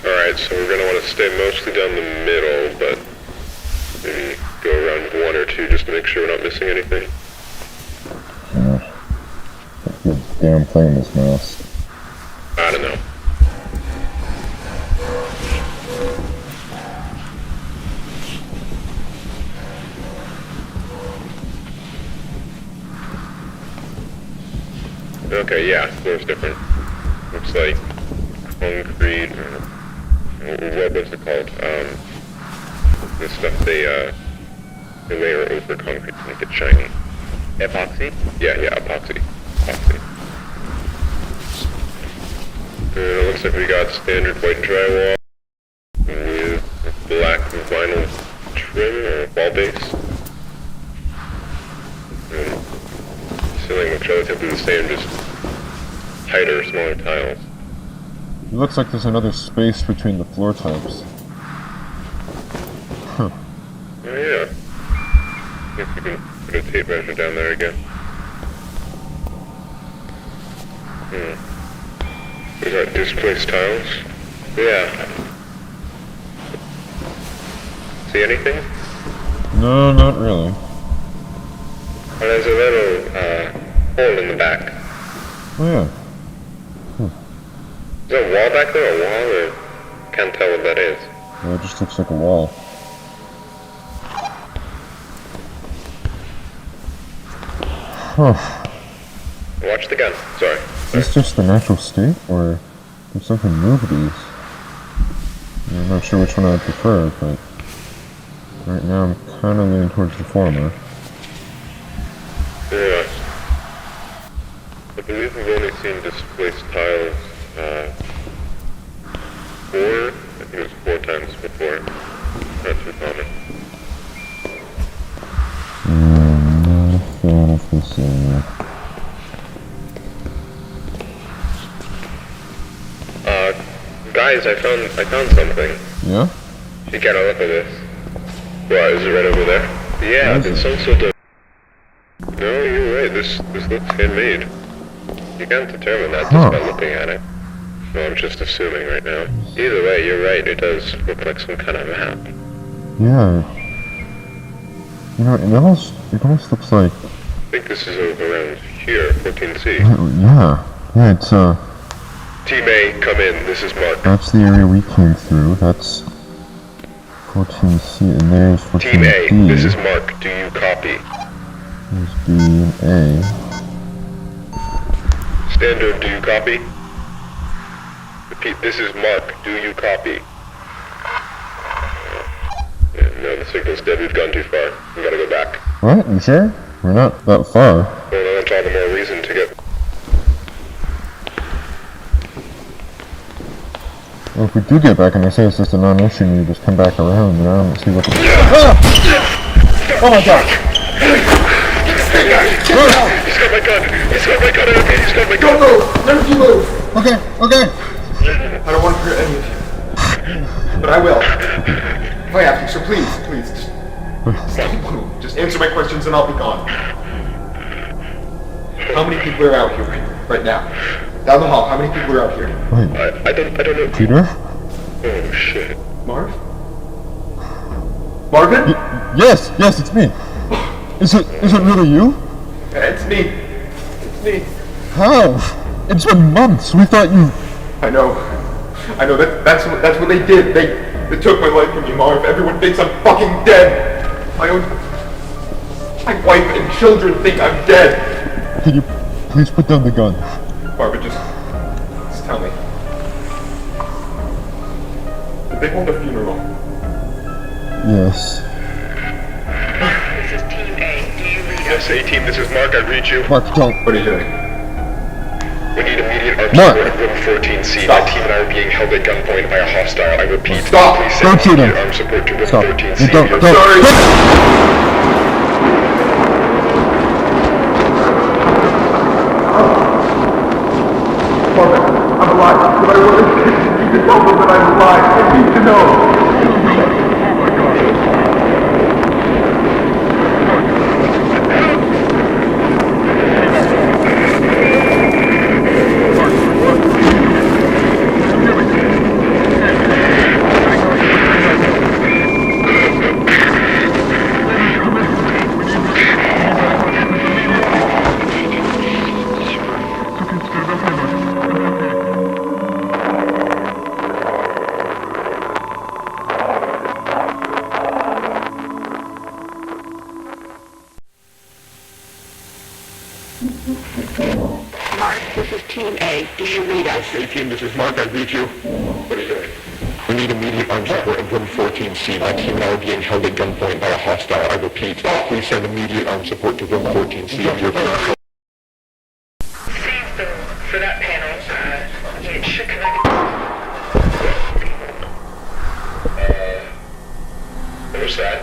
Alright, so we're gonna want to stay mostly down the middle, but maybe go around one or two just to make sure we're not missing anything. Good damn playing this mouse. I don't know. Okay, yeah, floor's different. Looks like concrete, or what was it called? The stuff they layer over concrete to make it shiny. Epoxy? Yeah, epoxy. It looks like we got standard white drywall with black vinyl trim or wall base. Ceiling looks relatively the same, just tighter, smaller tiles. It looks like there's another space between the floor types. Huh. Oh yeah. If we can put a tape measure down there again. We got displaced tiles. Yeah. See anything? No, not really. Well, there's a little hole in the back. Oh yeah. Is there a wall back there, a wall, or can't tell what that is? Yeah, it just looks like a wall. Huh. Watch the gun. Sorry. Is this just the natural state, or did something move these? I'm not sure which one I prefer, but right now I'm kind of leaning towards the former. Yeah. I believe we've only seen displaced tiles, 4, I think it was 4 times before. Not too common. Not a fan of this area. Guys, I found something. Yeah? You gotta look at this. What, is it right over there? Yeah, it's some sort of... No, you're right, this looks handmade. You can't determine that just by looking at it. No, I'm just assuming right now. Either way, you're right, it does look like some kind of map. Yeah. You know, it almost looks like... I think this is around here, 14C. Yeah, it's Team A, come in, this is Mark. that's the area we came through, that's 14C, and there's 14D. Team A, this is Mark, do you copy? There's B and A. Standard, do you copy? Repeat, this is Mark, do you copy? No, the signal's dead, we've gone too far. We gotta go back. What? You sure? We're not that far. Well, that's all the more reason to get... Well, if we do get back and they say it's just a non-issue and you just come back around, then I don't see what the... Oh my god! He's got my gun! He's got my gun! He's got my gun! Don't move! Never you move! Okay. I don't want to hurt any of you. But I will. If I have to, so please, just answer my questions and I'll be gone. How many people are out here right now? Down the hall, how many people are out here? Wait. I don't know. Peter? Oh shit. Marv? Marvin? Yes, it's me. Is it really you? Yeah, it's me. How? It's been months. We thought you... I know. That's what they did. They took my life from me, Marv. Everyone thinks I'm fucking dead. My wife and children think I'm dead. Can you please put down the gun? Barbara, just tell me. Did they hold a funeral? Yes. This is Team A. Do you read us? Yes, A-Team, this is Mark. I read you. Mark, don't. What are you doing? We need immediate armed What? support of room 14C. My team and I are being held at gunpoint by a hostile. I repeat, Stop. please Don't send shoot him. immediate armed support to room Stop. 14C. Don't. You're Sorry. I'm alive, but I want to need to tell them that I'm alive. I need to know. Mark, this is Team A. Do you read us? Hey team, this is Mark. I read you. What are you doing? We need immediate armed support of room 14C. My team and I are being held at gunpoint by a hostile. I repeat, please send immediate armed support to room 14C. You're For that panel, it should connect. What was that?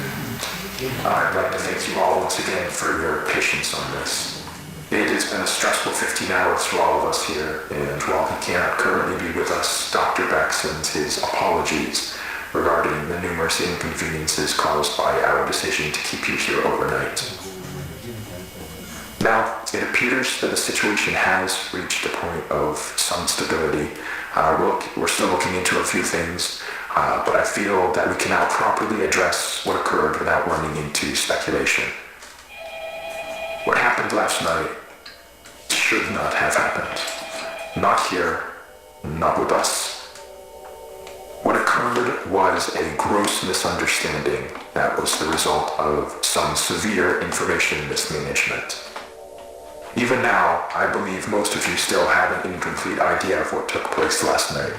I'd like to thank you all once again for your patience on this. It has been a stressful 15 hours for all of us here, and while he cannot currently be with us, Dr. Beck sends his apologies regarding the numerous inconveniences caused by our decision to keep you here overnight. Now, it appears that the situation has reached a point of some stability. We're still looking into a few things, but I feel that we can now properly address what occurred without running into speculation. What happened last night should not have happened. Not here, not with us. What occurred was a gross misunderstanding that was the result of some severe information mismanagement. Even now, I believe most of you still have an incomplete idea of what took place last night.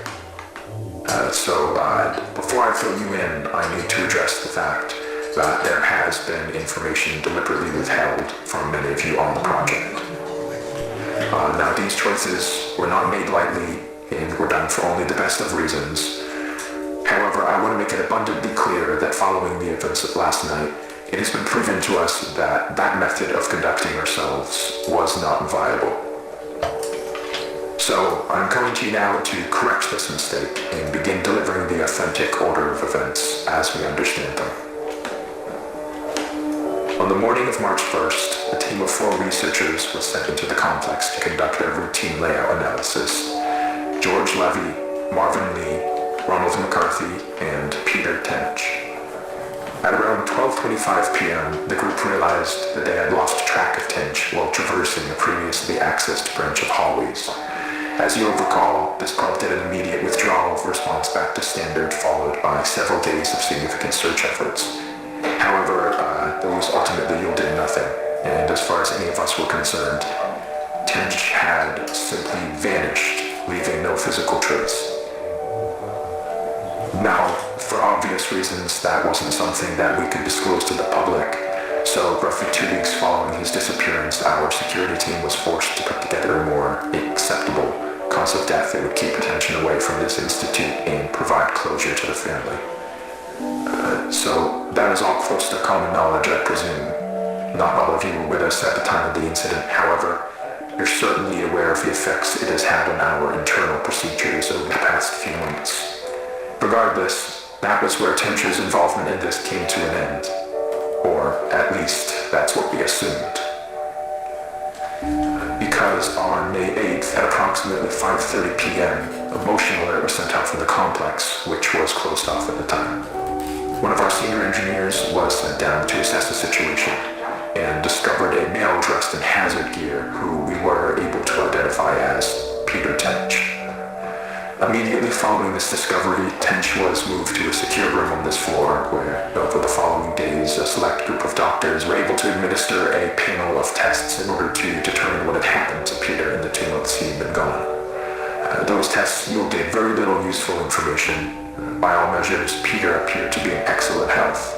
So before I fill you in, I need to address the fact that there has been information deliberately withheld from many of you on the project. Now, these choices were not made lightly and were done for only the best of reasons. However, I want to make it abundantly clear that following the events of last night, it has been proven to us that that method of conducting ourselves was not viable. So, I'm coming to you now to correct this mistake and begin delivering the authentic order of events as we understand them. On the morning of March 1st, a team of 4 researchers was sent into the complex to conduct their routine layout analysis. George Levy, Marvin Lee, Ronald McCarthy, and Peter Tench. At around 12:25 p.m., the group realized that they had lost track of Tench while traversing a previously accessed branch of hallways. As you'll recall, this prompted an immediate withdrawal of response back to standard, followed by several days of significant search efforts. However, those ultimately yielded nothing, and as far as any of us were concerned, Tench had simply vanished, leaving no physical trace. Now, for obvious reasons, that wasn't something that we could disclose to the public, so roughly 2 weeks following his disappearance, our security team was forced to put together a more acceptable cause of death that would keep attention away from this institute and provide closure to the family. So that is all close to common knowledge, I presume. Not all of you were with us at the time of the incident, however, you're certainly aware of the effects it has had on our internal procedures over the past few months. Regardless, that was where Tench's involvement in this came to an end. Or, at least, that's what we assumed. Because on May 8th, at approximately 5:30 p.m., a motion alert was sent out from the complex, which was closed off at the time. One of our senior engineers was sent down to assess the situation and discovered a male dressed in hazard gear who we were able to identify as Peter Tench. Immediately following this discovery, Tench was moved to a secure room on this floor where, over the following days, a select group of doctors were able to administer a panel of tests in order to determine what had happened to Peter in the 2 months he had been gone. Those tests yielded very little useful information. By all measures, Peter appeared to be in excellent health.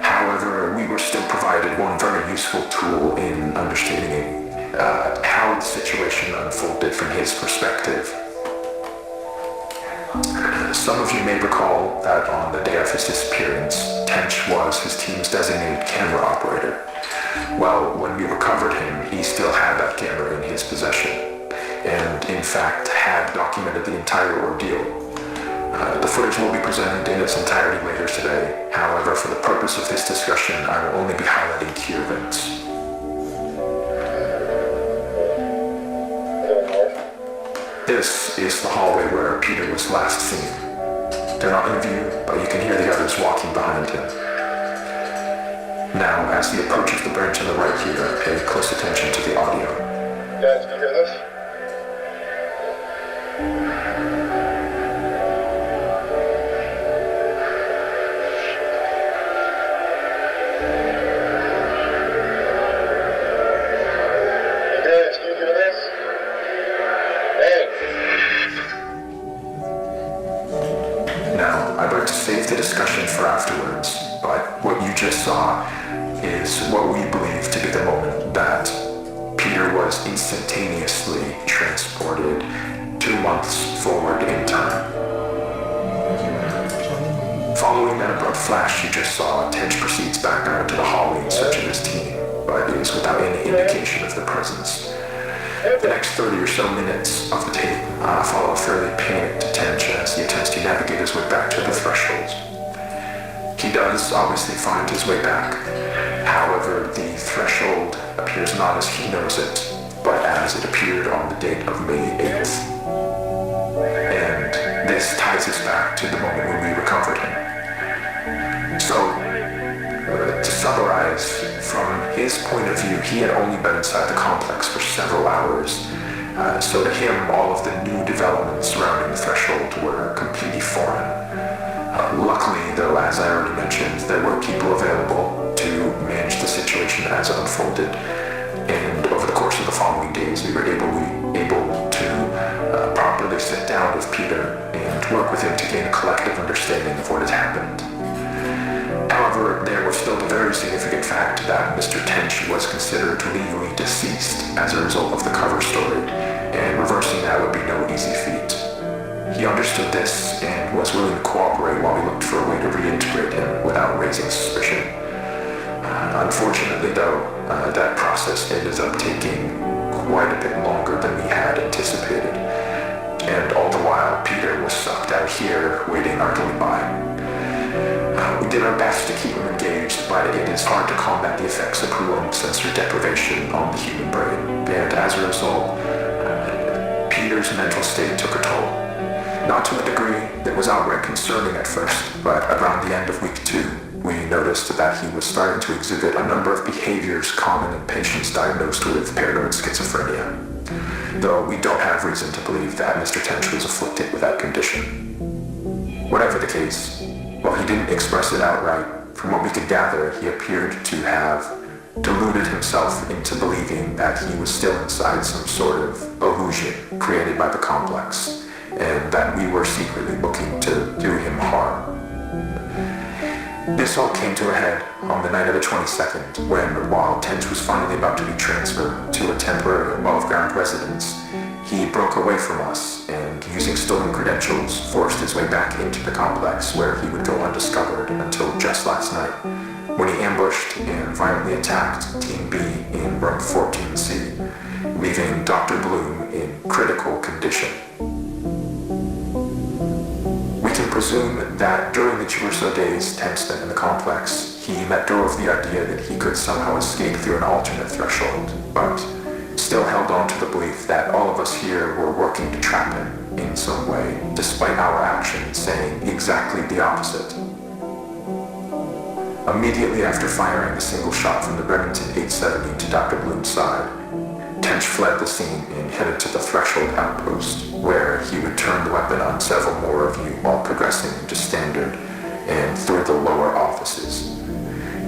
However, we were still provided one very useful tool in understanding how the situation unfolded from his perspective. Some of you may recall that on the day of his disappearance, Tench was his team's designated camera operator. Well, when we recovered him, he still had that camera in his possession, and in fact had documented the entire ordeal. The footage will be presented in its entirety later today. However, for the purpose of this discussion, I will only be highlighting key events. This is the hallway where Peter was last seen. They're not in view, but you can hear the others walking behind him. Now, as he approaches the branch on the right here, pay close attention to the audio. Guys, can you hear this? Save the discussion for afterwards, but what you just saw is what we believe to be the moment that Peter was instantaneously transported 2 months forward in time. Following that abrupt flash you just saw, Tench proceeds back out into the hallway in search of his team, but is without any indication of their presence. The next 30 or so minutes of the tape follow a fairly panicked Tench as he attempts to navigate his way back to the threshold. He does obviously find his way back. However, the threshold appears not as he knows it, but as it appeared on the date of May 8th. And this ties us back to the moment when we recovered him. So, to summarize, from his point of view, he had only been inside the complex for several hours. So to him, all of the new developments surrounding the threshold were completely foreign. Luckily, though, as I already mentioned, there were people available to manage the situation as it unfolded. And over the course of the following days, we were able to properly sit down with Peter and work with him to gain a collective understanding of what had happened. However, there was still the very significant fact that Mr. Tench was considered legally deceased as a result of the cover story, and reversing that would be no easy feat. He understood this and was willing to cooperate while we looked for a way to reintegrate him without raising suspicion. Unfortunately, though, that process ended up taking quite a bit longer than we had anticipated, and all the while Peter was sucked out here waiting idly by. We did our best to keep him engaged, but it is hard to combat the effects of prolonged sensory deprivation on the human brain. And as a result, Peter's mental state took a toll. Not to a degree that was outright concerning at first, but around the end of week 2, we noticed that he was starting to exhibit a number of behaviors common in patients diagnosed with paranoid schizophrenia, though we don't have reason to believe that Mr. Tench was afflicted with that condition. Whatever the case, while he didn't express it outright, from what we could gather, he appeared to have deluded himself into believing that he was still inside some sort of illusion created by the complex, and that we were secretly looking to do him harm. This all came to a head on the night of the 22nd, when, while Tench was finally about to be transferred to a temporary above-ground residence, he broke away from us and, using stolen credentials, forced his way back into the complex, where he would go undiscovered until just last night, when he ambushed and violently attacked Team B in room 14C, leaving Dr. Bloom in critical condition. We can presume that during the 2 or so days Tench spent in the complex, he let go of the idea that he could somehow escape through an alternate threshold, but still held on to the belief that all of us here were working to trap him in some way, despite our actions saying exactly the opposite. Immediately after firing a single shot from the Remington 870 to Dr. Bloom's side, Tench fled the scene and headed to the threshold outpost, where he would turn the weapon on several more of you while progressing into standard and through the lower offices.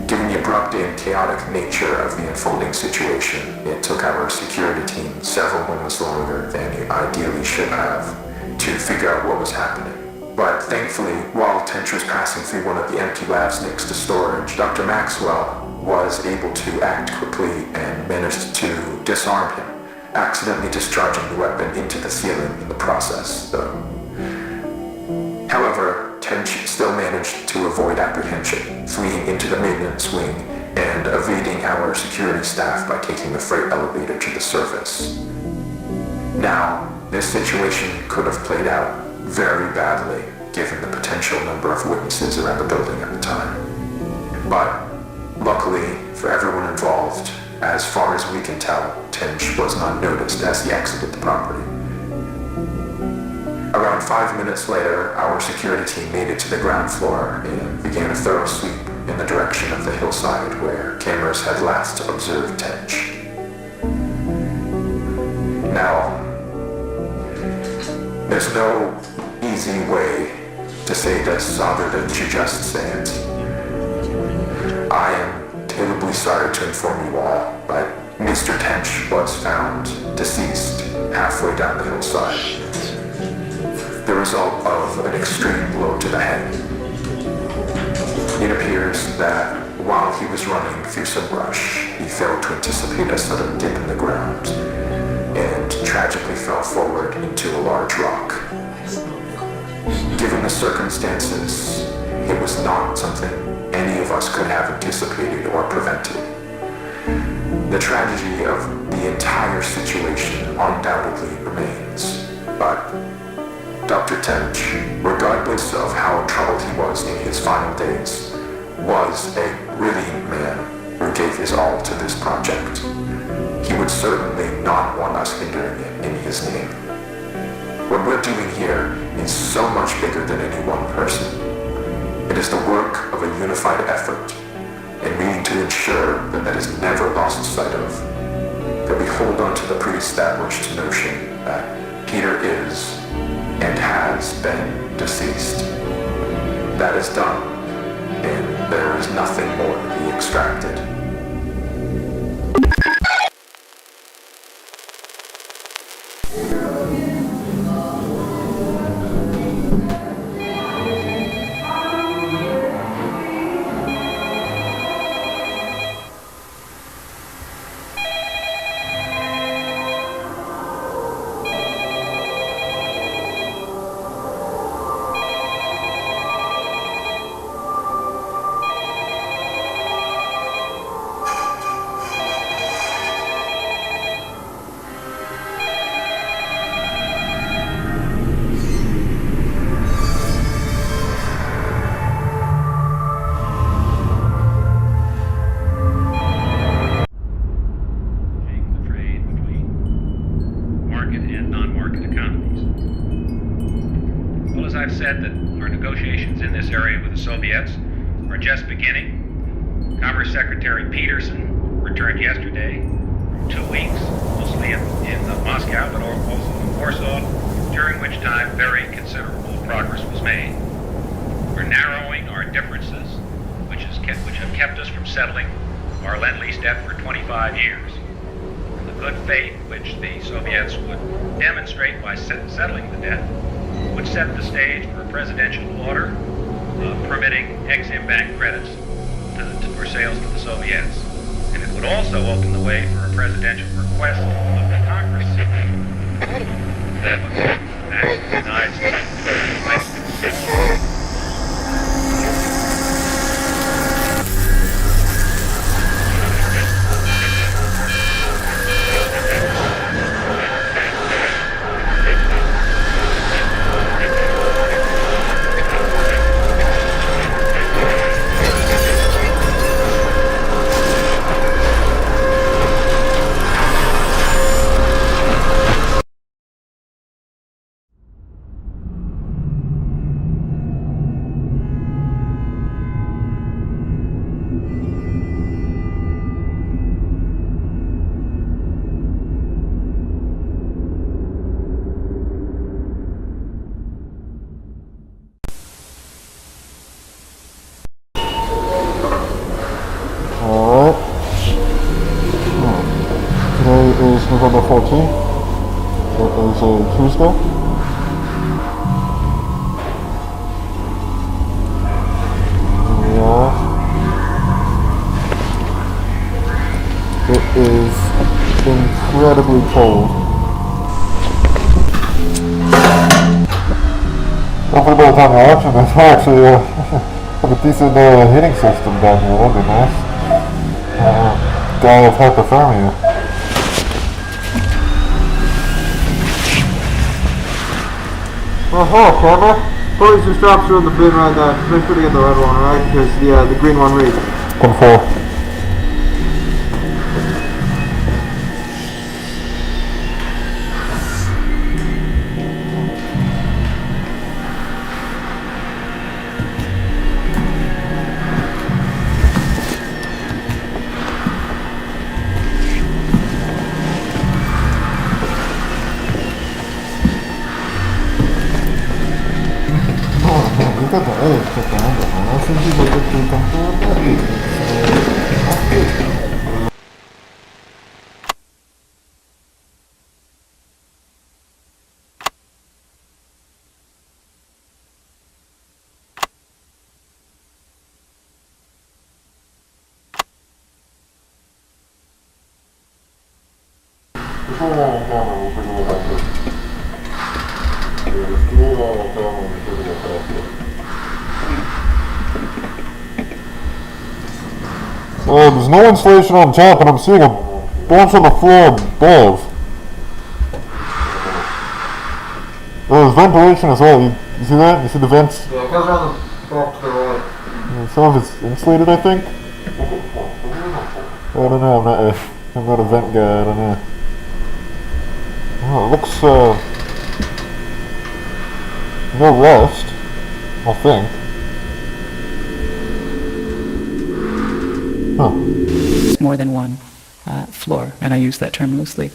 Given the abrupt and chaotic nature of the unfolding situation, it took our security team several moments longer than it ideally should have to figure out what was happening. But thankfully, while Tench was passing through one of the empty labs next to storage, Dr. Maxwell was able to act quickly and managed to disarm him, accidentally discharging the weapon into the ceiling in the process, though. However, Tench still managed to avoid apprehension, fleeing into the maintenance wing and evading our security staff by taking the freight elevator to the surface. Now, this situation could have played out very badly, given the potential number of witnesses around the building at the time. But, luckily for everyone involved, as far as we can tell, Tench was not noticed as he exited the property. Around 5 minutes later, our security team made it to the ground floor and began a thorough sweep in the direction of the hillside where cameras had last observed Tench. Now, there's no easy way to say this other than to just say it. I am terribly sorry to inform you all, but Mr. Tench was found deceased halfway down the hillside. The result of an extreme blow to the head. It appears that while he was running through some brush, he failed to anticipate a sudden dip in the ground and tragically fell forward into a large rock. Given the circumstances, it was not something any of us could have anticipated or prevented. The tragedy of the entire situation undoubtedly remains, but Dr. Tench, regardless of how troubled he was in his final days, was a brilliant man who gave his all to this project. He would certainly not want us hindering it in his name. What we're doing here is so much bigger than any one person. It is the work of a unified effort, and we need to ensure that that is never lost sight of. That we hold on to the pre-established notion that Peter is and has been deceased. That is done, and there is nothing more to be extracted. negotiations in this area with the Soviets are just beginning. Commerce Secretary Peterson returned yesterday from 2 weeks, mostly in Moscow, but also in Warsaw, during which time very considerable progress was made. We're narrowing our differences, which have kept us from settling our Lend-Lease debt for 25 years. And the good faith which the Soviets would demonstrate by settling the debt would set the stage for a presidential order permitting Exim Bank credits for sales to the Soviets. And it would also open the way for a presidential request of the Congress that the United States. November 14th. It is a Tuesday. Yeah. It is incredibly cold. Hopefully by the time you're watching this, we'll actually have a decent heating system down here. That'd be nice. Die of hypothermia. Oh, hello, camera. Put your straps are in the bin right there. Just make sure to get the red one, alright? Because the green one reads. 10-4. Look at the edge put down, but I think people get too comfortable with that either. So, that's good. Before we're on camera, we'll figure it out. Just give me that on camera and we'll figure it out. There's no insulation on top, and I'm seeing a bunch on the floor above. There's ventilation as well. You see that? You see the vents? Yeah, it goes around the back to the right. Some of it's insulated, I think. I don't know. I'm not a vent guy. I don't know. Oh, it looks no rust, I think. More than one floor, and I use that term loosely.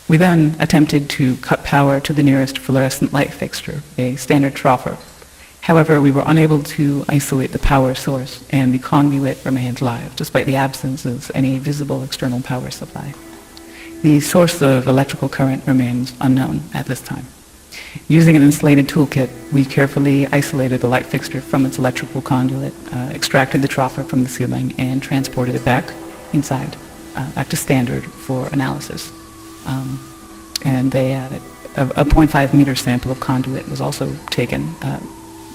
We then attempted to cut power to the nearest fluorescent light fixture, a standard troffer. However, we were unable to isolate the power source, and the conduit remained live, despite the absence of any visible external power supply. The source of electrical current remains unknown at this time. Using an insulated toolkit, we carefully isolated the light fixture from its electrical conduit, extracted the troffer from the ceiling, and transported it back inside, back to standard for analysis. And a 0.5 meter sample of conduit was also taken,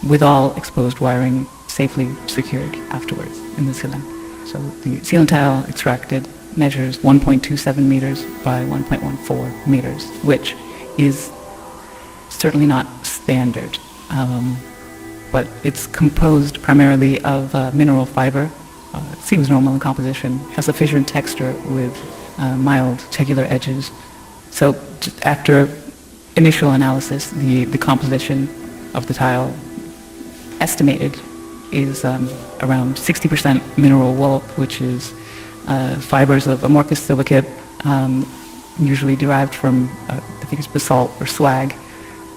with all exposed wiring safely secured afterwards in the ceiling. So the ceiling tile extracted measures 1.27 meters by 1.14 meters, which is certainly not standard, but it's composed primarily of mineral fiber. It seems normal in composition, has a fissured texture with mild tegular edges. So after initial analysis, the composition of the tile estimated is around 60% mineral wool, which is fibers of amorphous silicate, usually derived from, I think it's basalt or slag,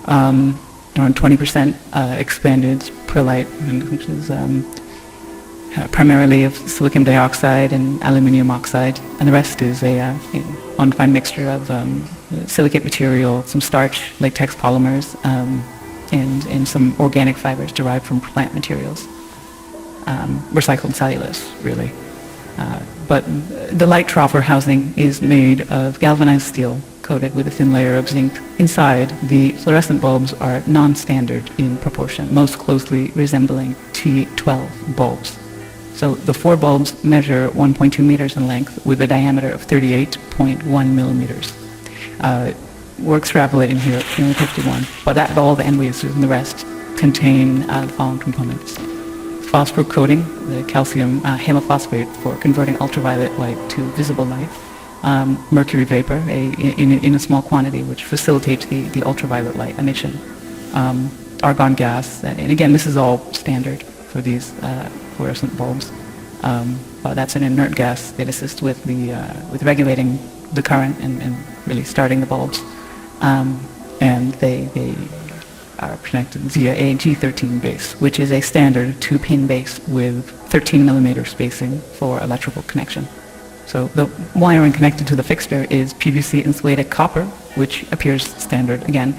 around 20% expanded perlite, which is primarily of silicon dioxide and aluminium oxide, and the rest is a undefined mixture of silicate material, some starch, latex polymers, and some organic fibers derived from plant materials. Recycled cellulose, really. But the light troffer housing is made of galvanized steel coated with a thin layer of zinc. Inside, the fluorescent bulbs are non-standard in proportion, most closely resembling T12 bulbs. So the 4 bulbs measure 1.2 meters in length with a diameter of 38.1 millimeters. We're extrapolating here at 351, but that's all the end waves, and the rest contain the following components. Phosphor coating, the calcium halophosphate for converting ultraviolet light to visible light, mercury vapor in a small quantity which facilitates the ultraviolet light emission, argon gas, and again this is all standard for these fluorescent bulbs, but that's an inert gas that assists with regulating the current and really starting the bulbs, and they are connected via a G13 base, which is a standard 2-pin base with 13 millimeter spacing for electrical connection. So the wiring connected to the fixture is PVC insulated copper, which appears standard again.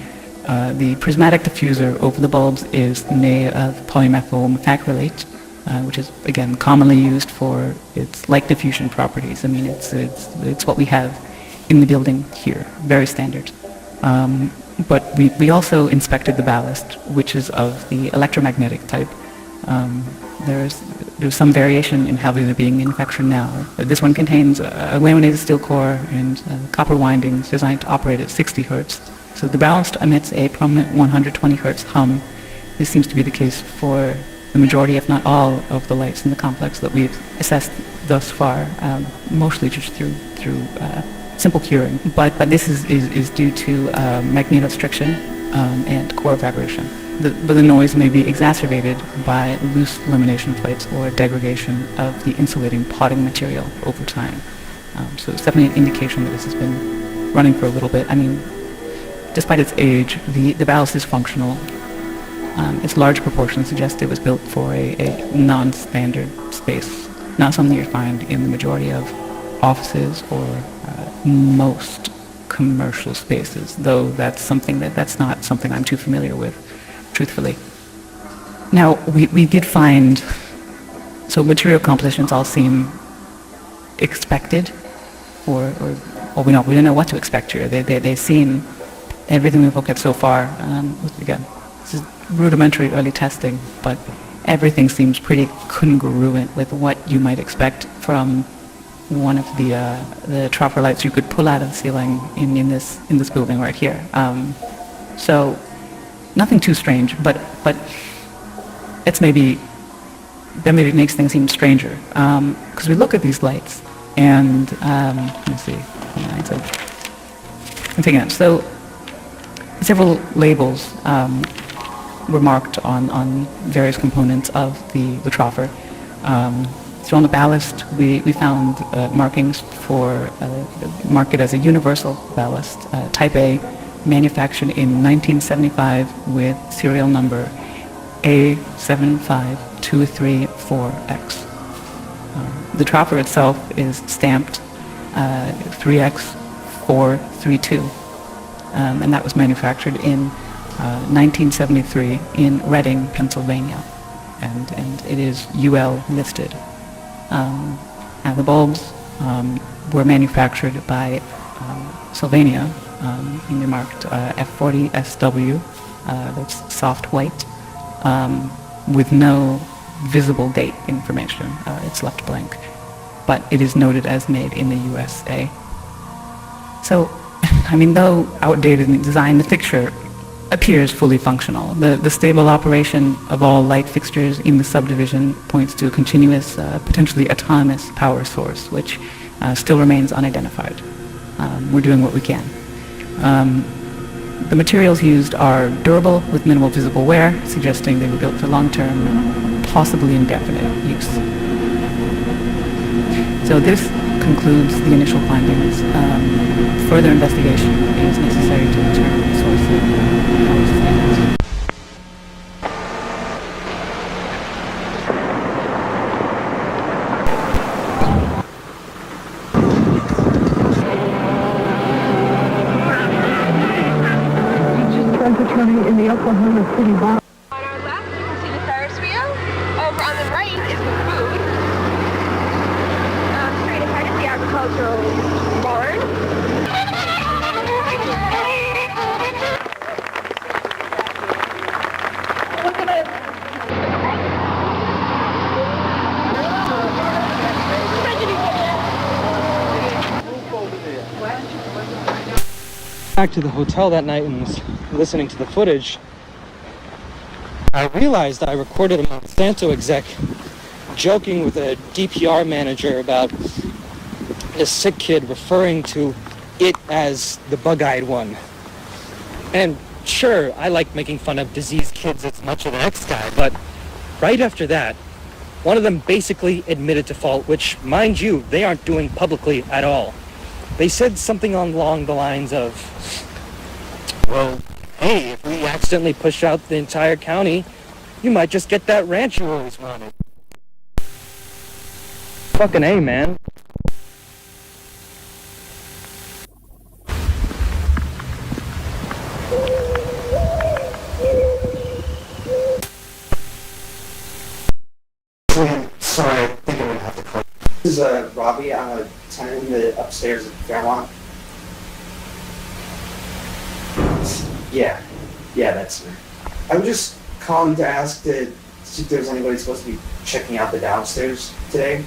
The prismatic diffuser over the bulbs is made of polymethyl methacrylate, which is again commonly used for its light diffusion properties. I mean, it's what we have in the building here, very standard. But we also inspected the ballast, which is of the electromagnetic type. There's some variation in how they're being manufactured now. This one contains a laminated steel core and copper windings designed to operate at 60 hertz. So the ballast emits a prominent 120 hertz hum. This seems to be the case for the majority, if not all, of the lights in the complex that we've assessed thus far, mostly just through simple curing. But this is due to magnetostriction and core vibration. But the noise may be exacerbated by loose lamination plates or degradation of the insulating potting material over time. So it's definitely an indication that this has been running for a little bit. I mean, despite its age, the ballast is functional. Its large proportions suggest it was built for a non-standard space, not something you find in the majority of offices or most commercial spaces, though that's not something I'm too familiar with, truthfully. Now, we did find, so material compositions all seem expected, or we didn't know what to expect here. They seem, everything we've looked at so far, again, this is rudimentary early testing, but everything seems pretty congruent with what you might expect from one of the troffer lights you could pull out of the ceiling in this building right here. So nothing too strange, but that maybe makes things even stranger, because we look at these lights and let me see. So several labels were marked on various components of the troffer. So on the ballast, we found markings for marked as a universal ballast, Type A, manufactured in 1975 with serial number A75234X. The troffer itself is stamped 3X432, and that was manufactured in 1973 in Reading, Pennsylvania, and it is UL listed. And the bulbs were manufactured by Sylvania, and they're marked F40SW, that's soft white, with no visible date information. It's left blank, but it is noted as made in the USA. So, I mean, though outdated in design, the fixture appears fully functional. The stable operation of all light fixtures in the subdivision points to a continuous, potentially autonomous power source, which still remains unidentified. We're doing what we can. The materials used are durable with minimal visible wear, suggesting they were built for long-term, possibly indefinite use. So this concludes the initial findings. Further investigation is necessary to determine the source of power sustainers. In the Oklahoma City bar. On our left, you can see the Ferris wheel. Over on the right is the food. Straight ahead is the agricultural barn. Look at it. Back to the hotel that night and was listening to the footage, I realized I recorded a Monsanto exec joking with a DPR manager about a sick kid referring to it as the bug-eyed one. And sure, I like making fun of diseased kids as much as the next guy, but right after that, one of them basically admitted to fault, which, mind you, they aren't doing publicly at all. They said something along the lines of, well, hey, if we accidentally push out the entire county, you might just get that ranch you always wanted. Fucking A, man. Sorry, I think I'm gonna have to call. This is Robbie. I'm a tenant in the upstairs at Fairmont. Yeah, that's me. I was just calling to ask to see if there's anybody supposed to be checking out the downstairs today.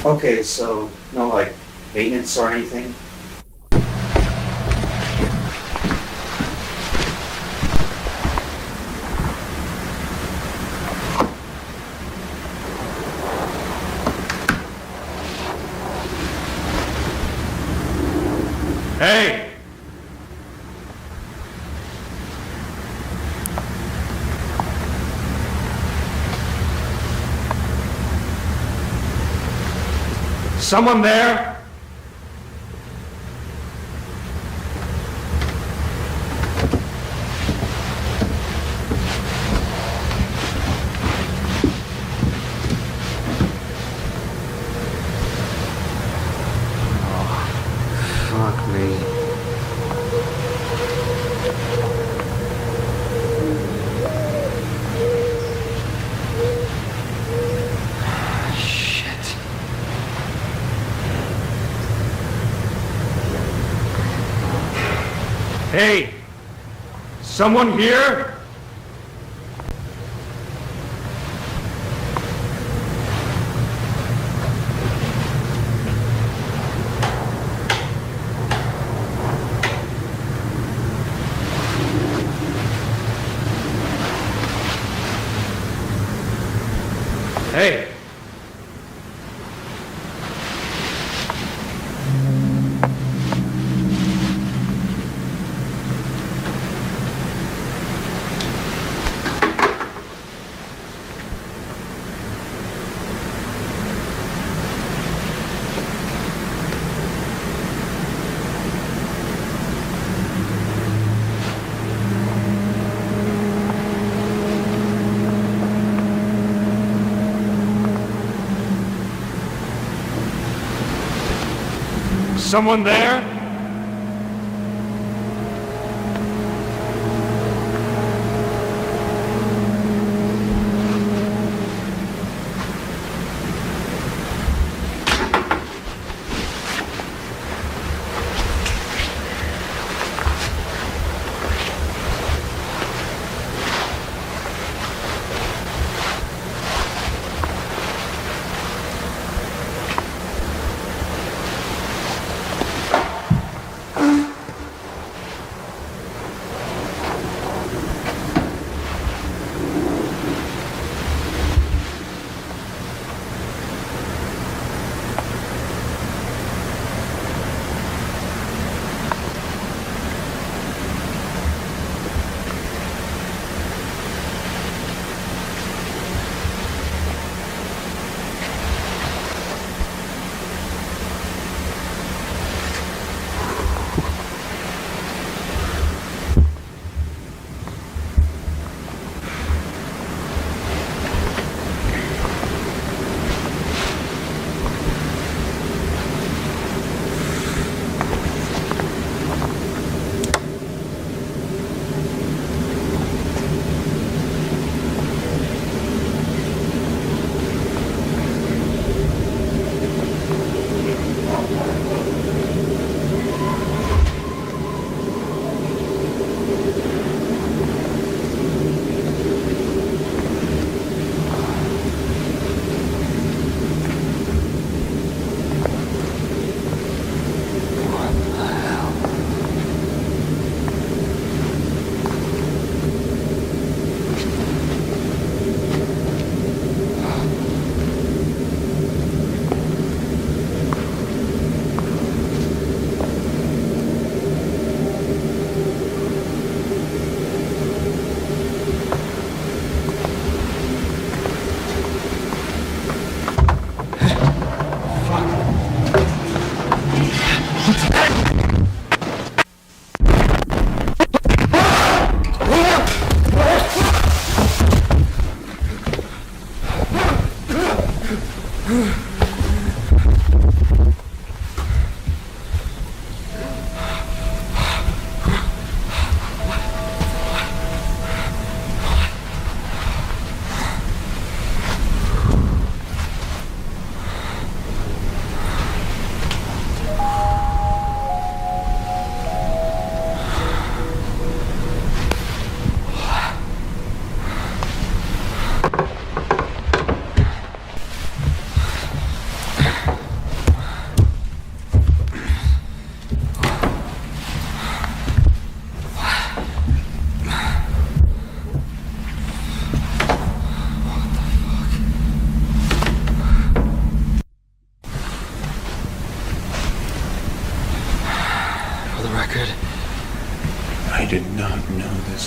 Okay, so no like maintenance or anything? Hey! Someone there? Fuck me. Hey! Someone here? Hey! Someone there?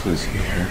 else was here.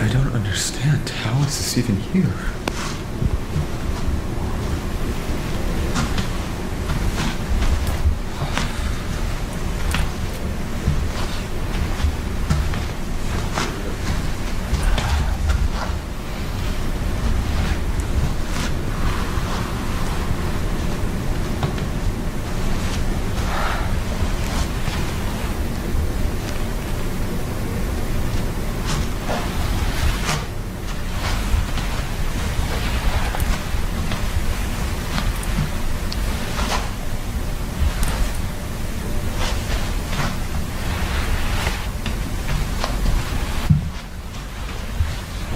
I don't understand. How is this even here?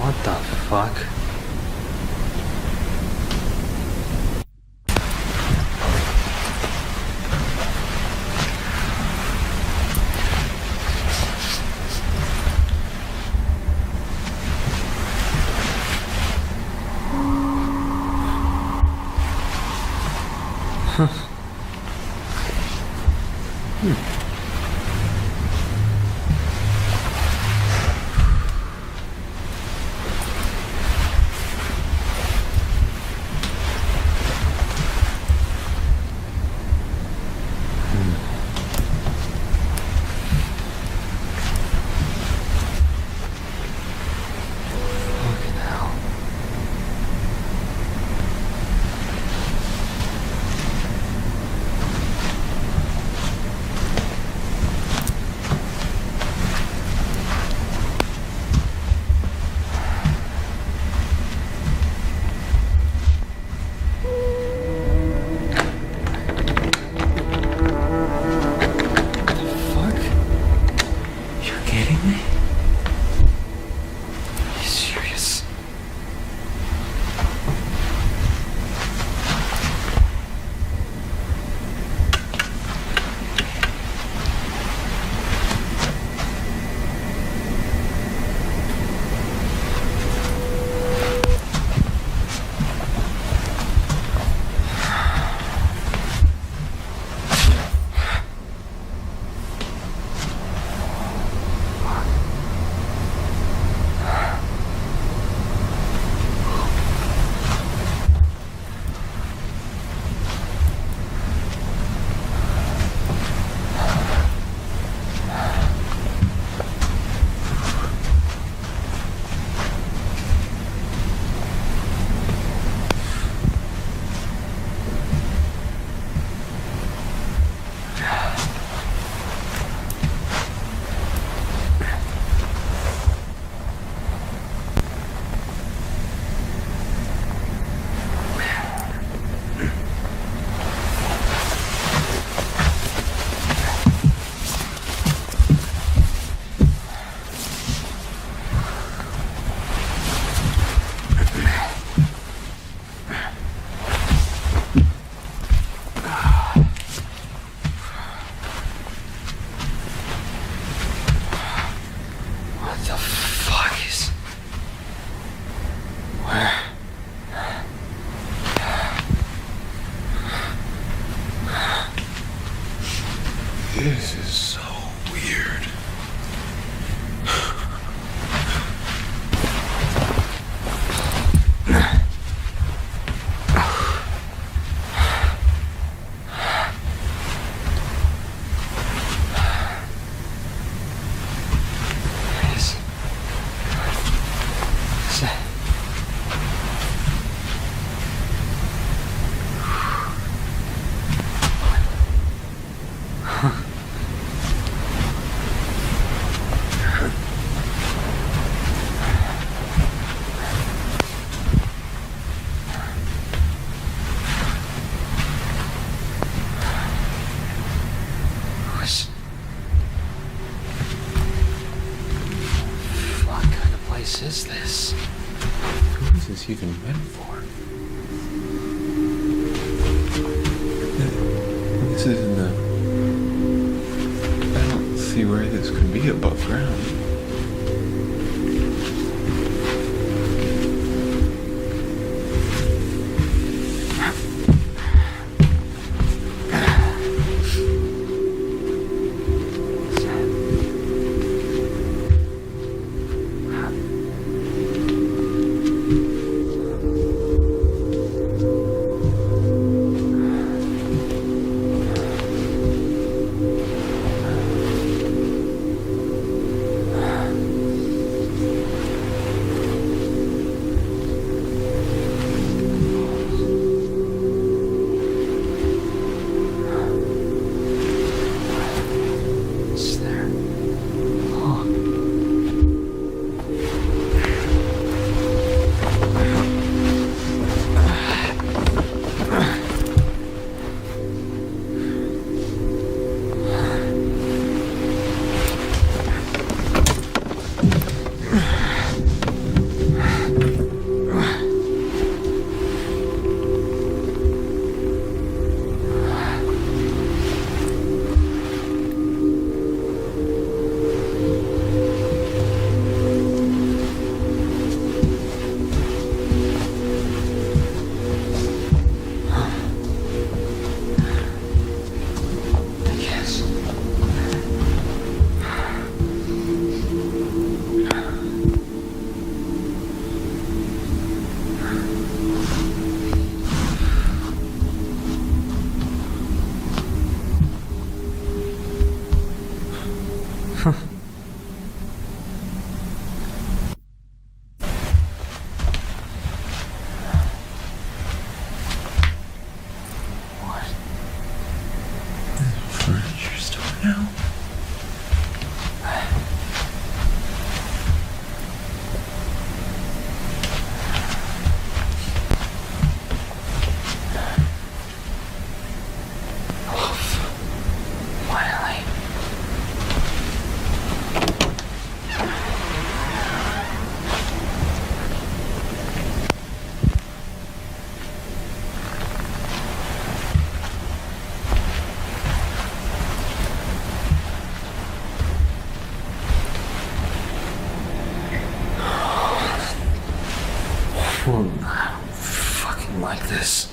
What the fuck? This is so weird. even meant for. This isn't I don't see where this could be above ground. I don't fucking like this.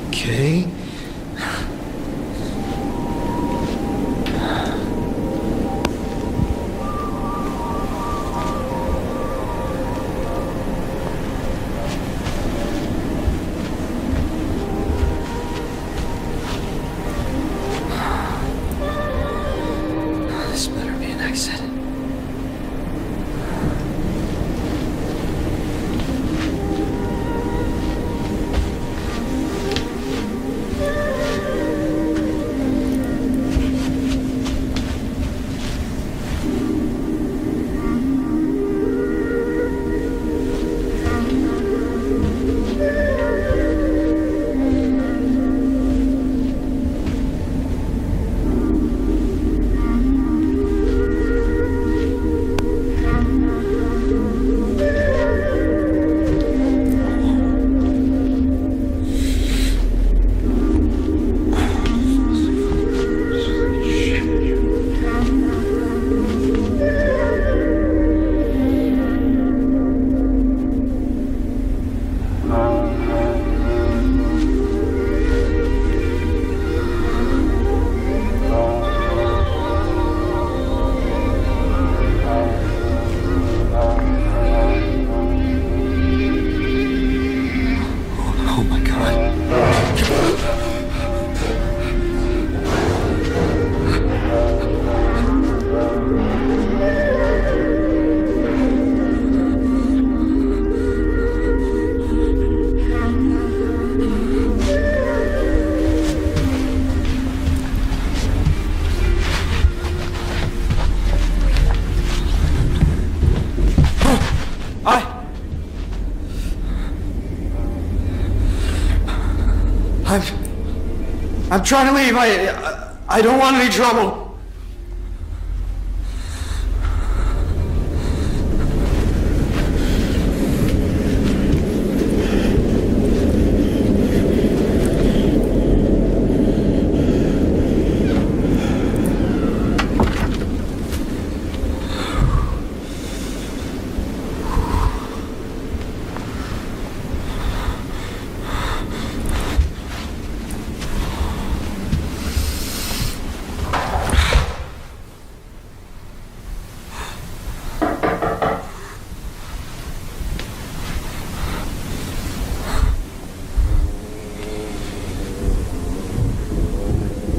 Okay. This better be an exit. I'm trying to leave. I don't want any trouble.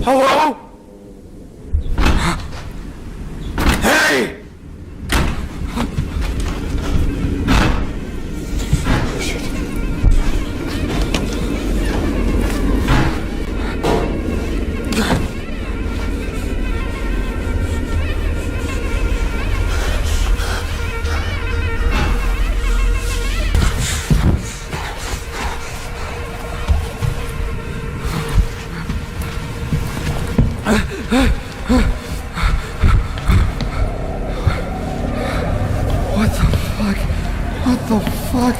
Hello? Hey! What the fuck? What the fuck?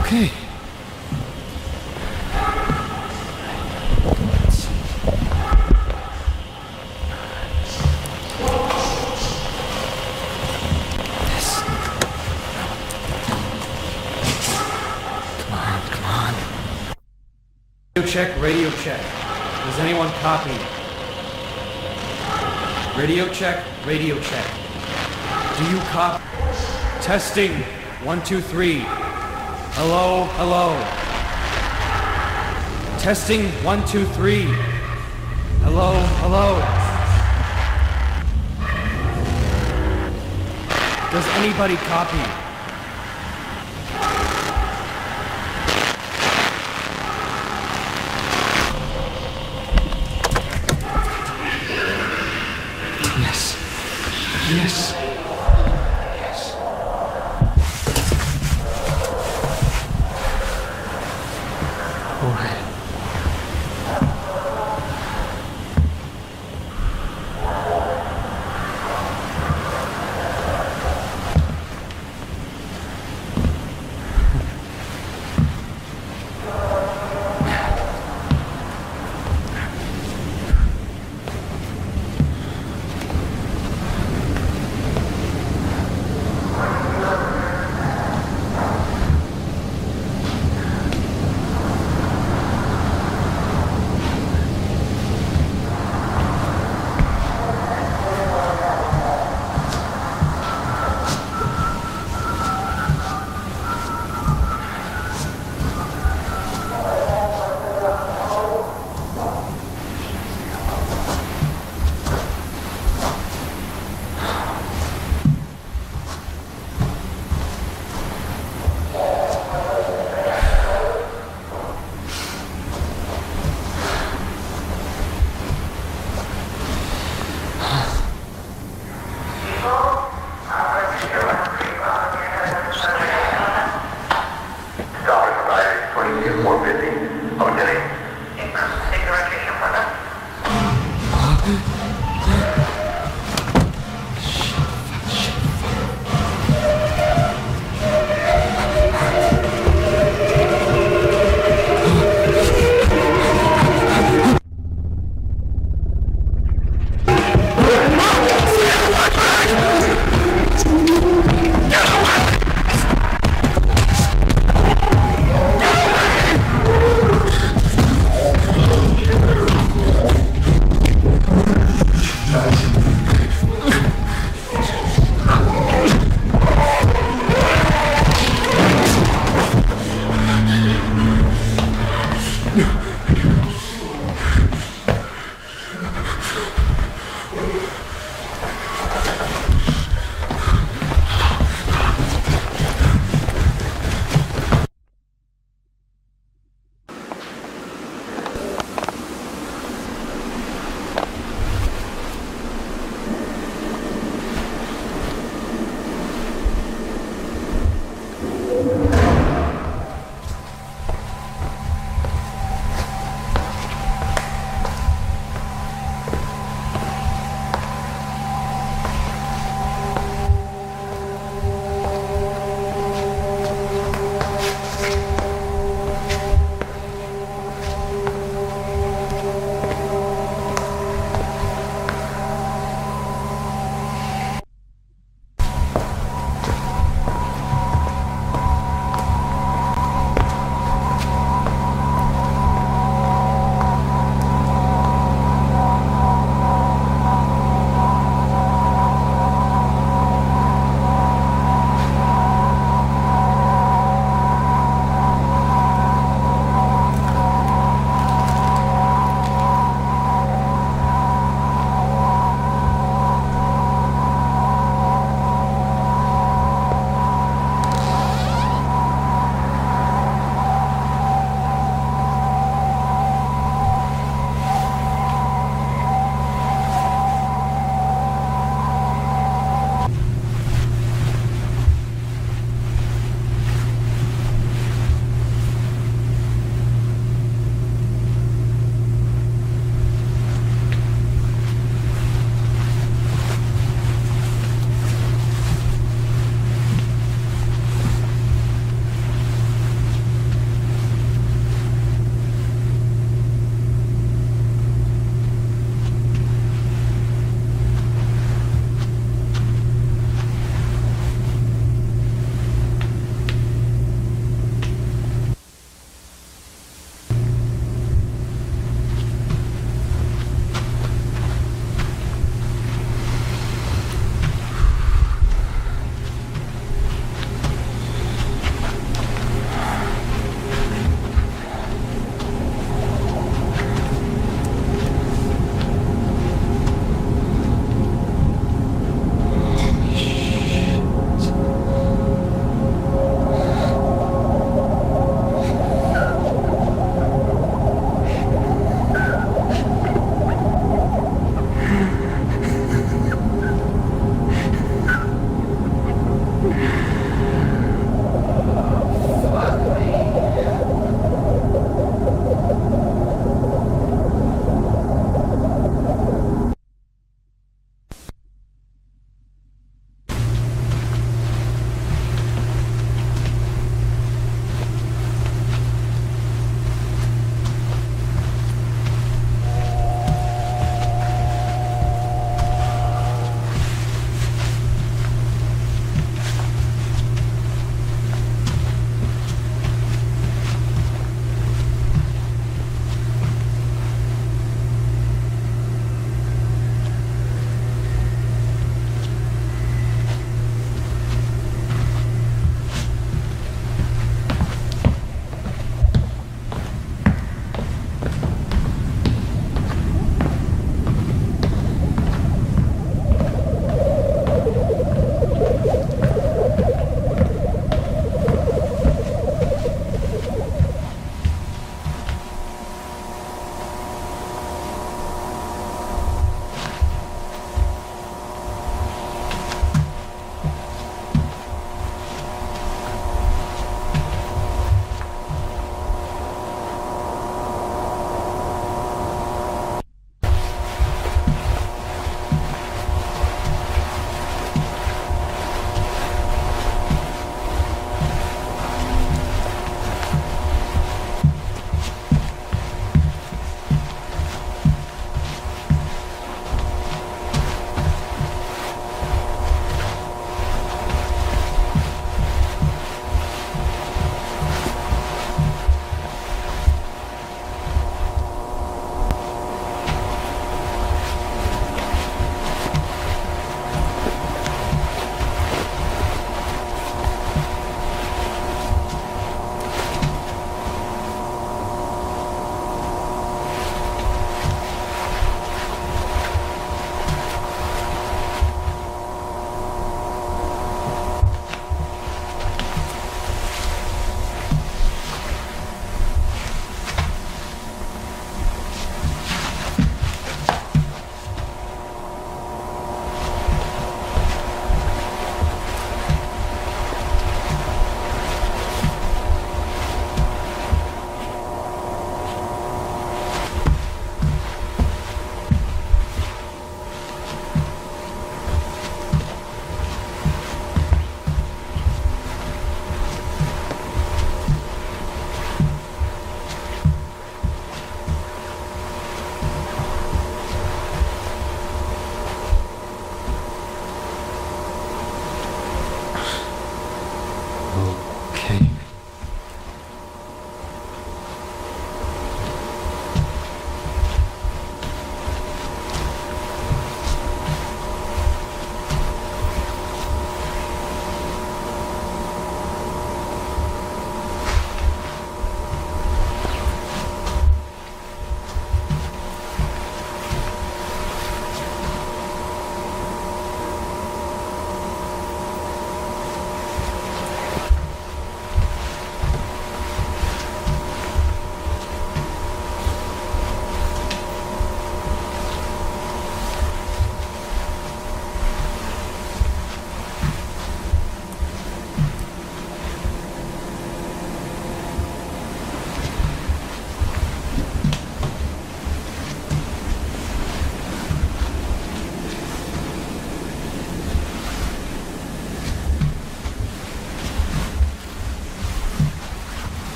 Okay. Radio check. Does anyone copy? Radio check, radio check. Do you copy? Testing, 1, 2, 3. Hello, hello. Testing, 1, 2, 3. Hello, hello. Does anybody copy? Yes. Yes. All right.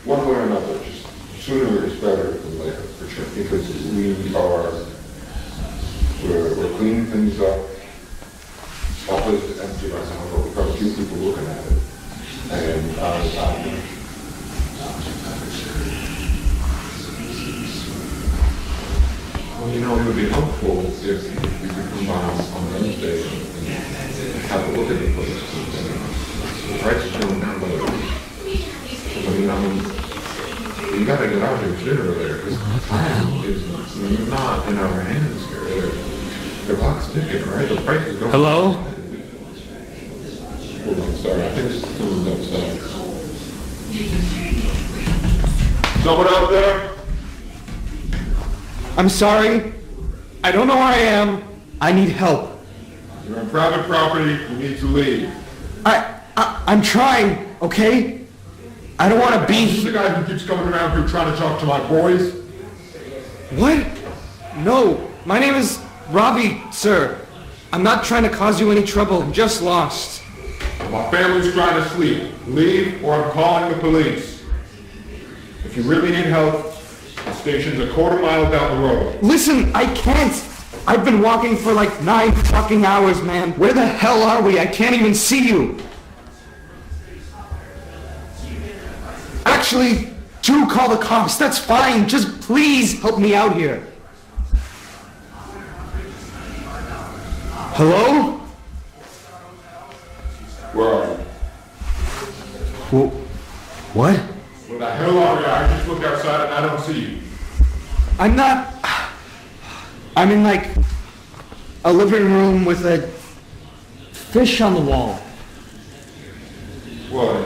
One way or another, just sooner is better than later, for sure, because we're cleaning things up. Office is empty right now, but we've got a few people looking at it. And well, you know, it would be helpful if you could come by on Wednesday and have a look at the place. The price is going down by the way. You gotta get out here sooner or later, because the plan is not in our hands here. The clock's ticking, right? The price is going. Hello? Hold on, sorry. I think someone's outside. Someone out there? I'm sorry. I don't know where I am. I need help. You're on private property. You need to leave. I'm trying, okay? I don't want to be... This is the guy who keeps coming around here trying to talk to my boys? What? No. My name is Robbie, sir. I'm not trying to cause you any trouble. I'm just lost. My family's trying to sleep. Leave or I'm calling the police. If you really need help, the station's a quarter mile down the road. Listen, I can't. I've been walking for like 9 fucking hours, man. Where the hell are we? I can't even see you. Actually, do call the cops. That's fine. Just please help me out here. Hello? Where are you? What? Where the hell are you? I just looked outside and I don't see you. I'm not... I'm in like a living room with a fish on the wall. What?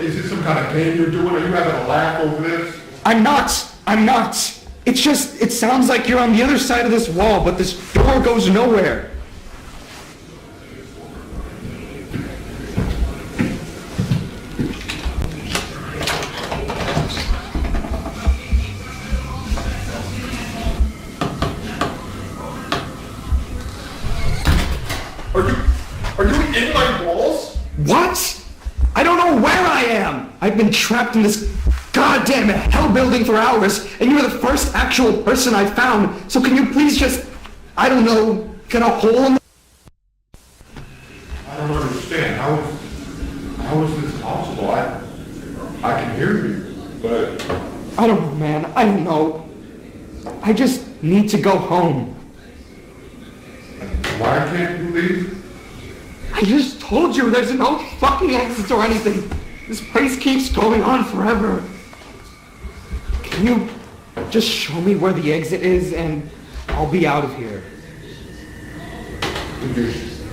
Is it some kind of game you're doing? Are you having a laugh over this? I'm not. It's just, it sounds like you're on the other side of this wall, but this door goes nowhere. Are you in my walls? What? I don't know where I am. I've been trapped in this goddamn hell building for hours, and you're the first actual person I found. So can you please just, I don't know, get a hole in the... I don't understand. How is this possible? I can hear you, but... I don't know, man. I don't know. I just need to go home. Why can't you leave? I just told you there's no fucking exits or anything. This place keeps going on forever. Can you just show me where the exit is and I'll be out of here?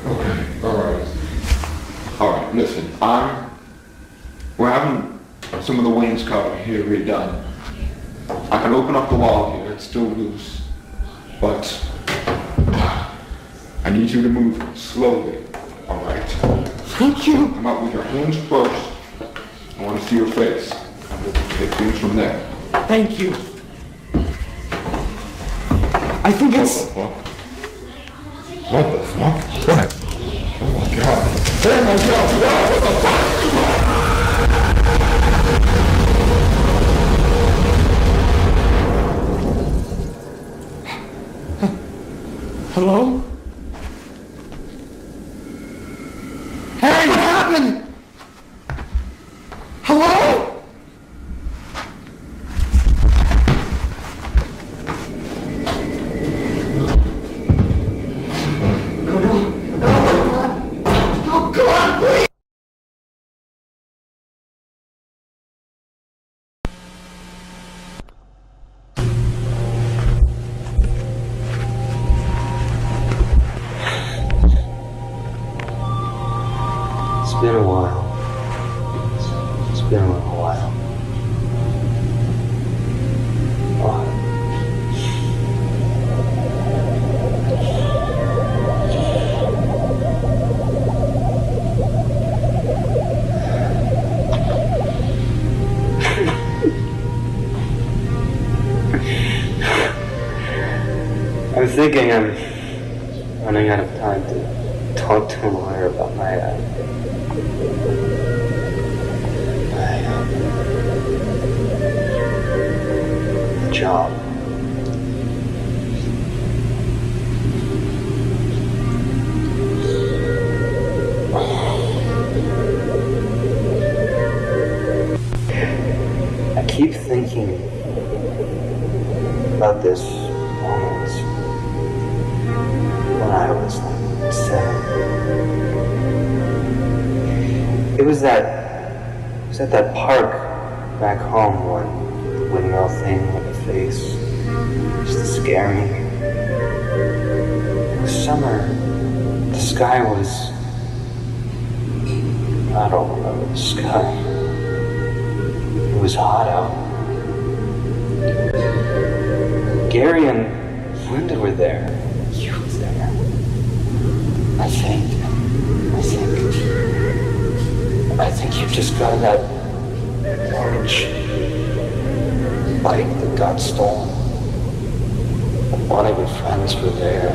Okay, alright, listen, we're having some of the wainscoting here redone. I can open up the wall here, it's still loose, but I need you to move slowly, alright? Thank you. Come out with your hands first. I want to see your face, and we'll take things from there. Thank you. I think it's... What the fuck? What? Oh my god. Oh my god, what the fuck? Hello? Hey, what happened? Hello? Oh, God, please! It's been a while. It's been a little while. thinking I'm running out of time to talk to a lawyer about my job. I keep thinking about this moment when I was like 7. It was at that park back home when the windmill thing in the face used to scare me. It was summer. The sky was... I don't remember the sky. It was hot out. Gary and Linda were there. You was there. I think you just got that orange bike that got stolen. One of your friends were there.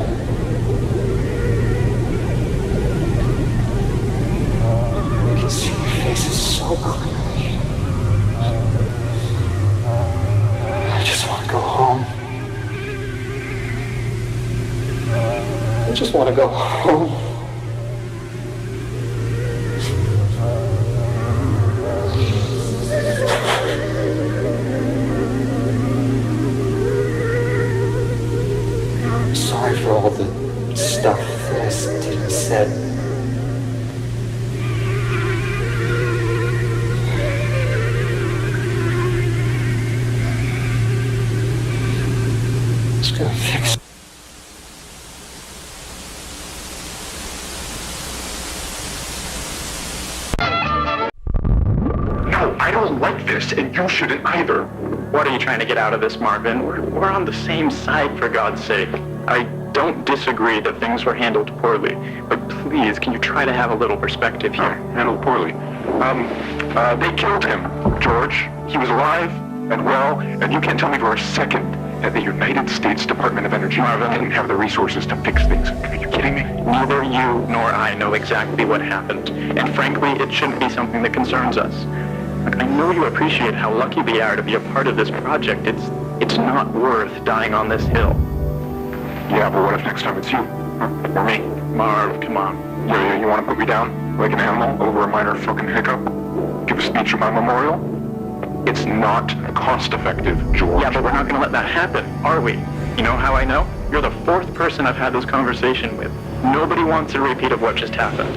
I can see your faces so clearly. I just want to go home. I just want to go home. I'm sorry for all the stuff that I did and said. I'm just gonna fix it. I don't like this, and you shouldn't either. What are you trying to get out of this, Marvin? We're on the same side, for God's sake. I don't disagree that things were handled poorly, but please, can you try to have a little perspective here? Handled poorly. They killed him, George. He was alive and well, and you can't tell me for a second that the United States Department of Energy didn't have the resources to fix things. Are you kidding me? Neither you nor I know exactly what happened, and frankly, it shouldn't be something that concerns us. I know you appreciate how lucky we are to be a part of this project. It's not worth dying on this hill. Yeah, but what if next time it's you? Or me? Marv, come on. Yeah, you want to put me down like an animal over a minor fucking hiccup? Give a speech at my memorial? It's not cost-effective, George. Yeah, but we're not going to let that happen, are we? You know how I know? You're the 4th person I've had this conversation with. Nobody wants a repeat of what just happened.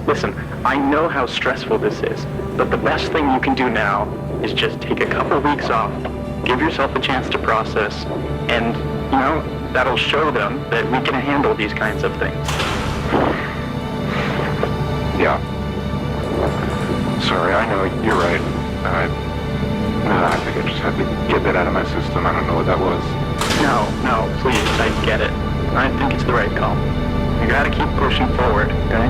Listen, I know how stressful this is, but the best thing you can do now is just take a couple weeks off, give yourself a chance to process, and, you know, that'll show them that we can handle these kinds of things. Yeah. Sorry, I know, you're right. I think I just had to get that out of my system. I don't know what that was. No, please, I get it. I think it's the right call. You gotta keep pushing forward, okay?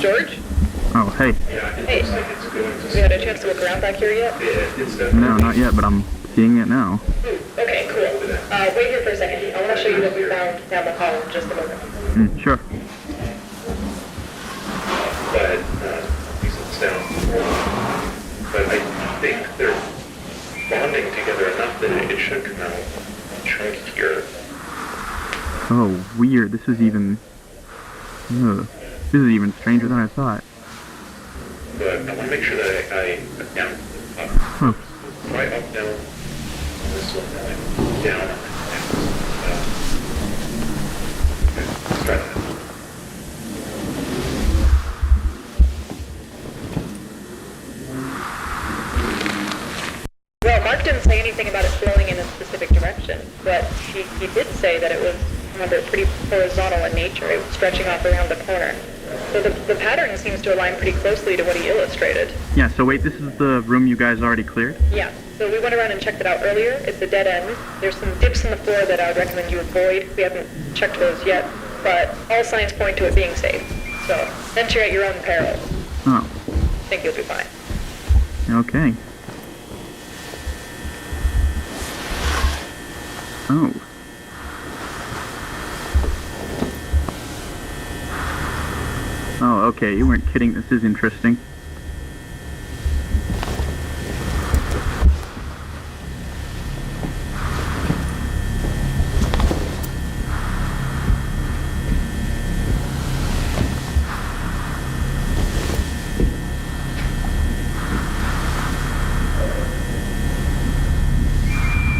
George? Oh, hey. Hey. Have you had a chance to look around back here yet? No, not yet, but I'm seeing it now. Okay, cool. Wait here for a second. I want to show you what we found down the hall in just a moment. Sure. But these sound, but I think they're bonding together enough that it should come out chunkier. Oh, weird. This is even stranger than I thought. But I want to make sure that I down, up, right up, down, this one, down, okay, let's try that. anything about it flowing in a specific direction, but he did say that it was, remember, pretty horizontal in nature. It was stretching off around the corner. So the pattern seems to align pretty closely to what he illustrated. Yeah, so wait, this is the room you guys already cleared? Yeah, so we went around and checked it out earlier. It's a dead end. There's some dips in the floor that I would recommend you avoid. We haven't checked those yet, but all signs point to it being safe. So venture at your own peril. Oh, I think you'll be fine. okay. Oh. Oh, okay, you weren't kidding. This is interesting.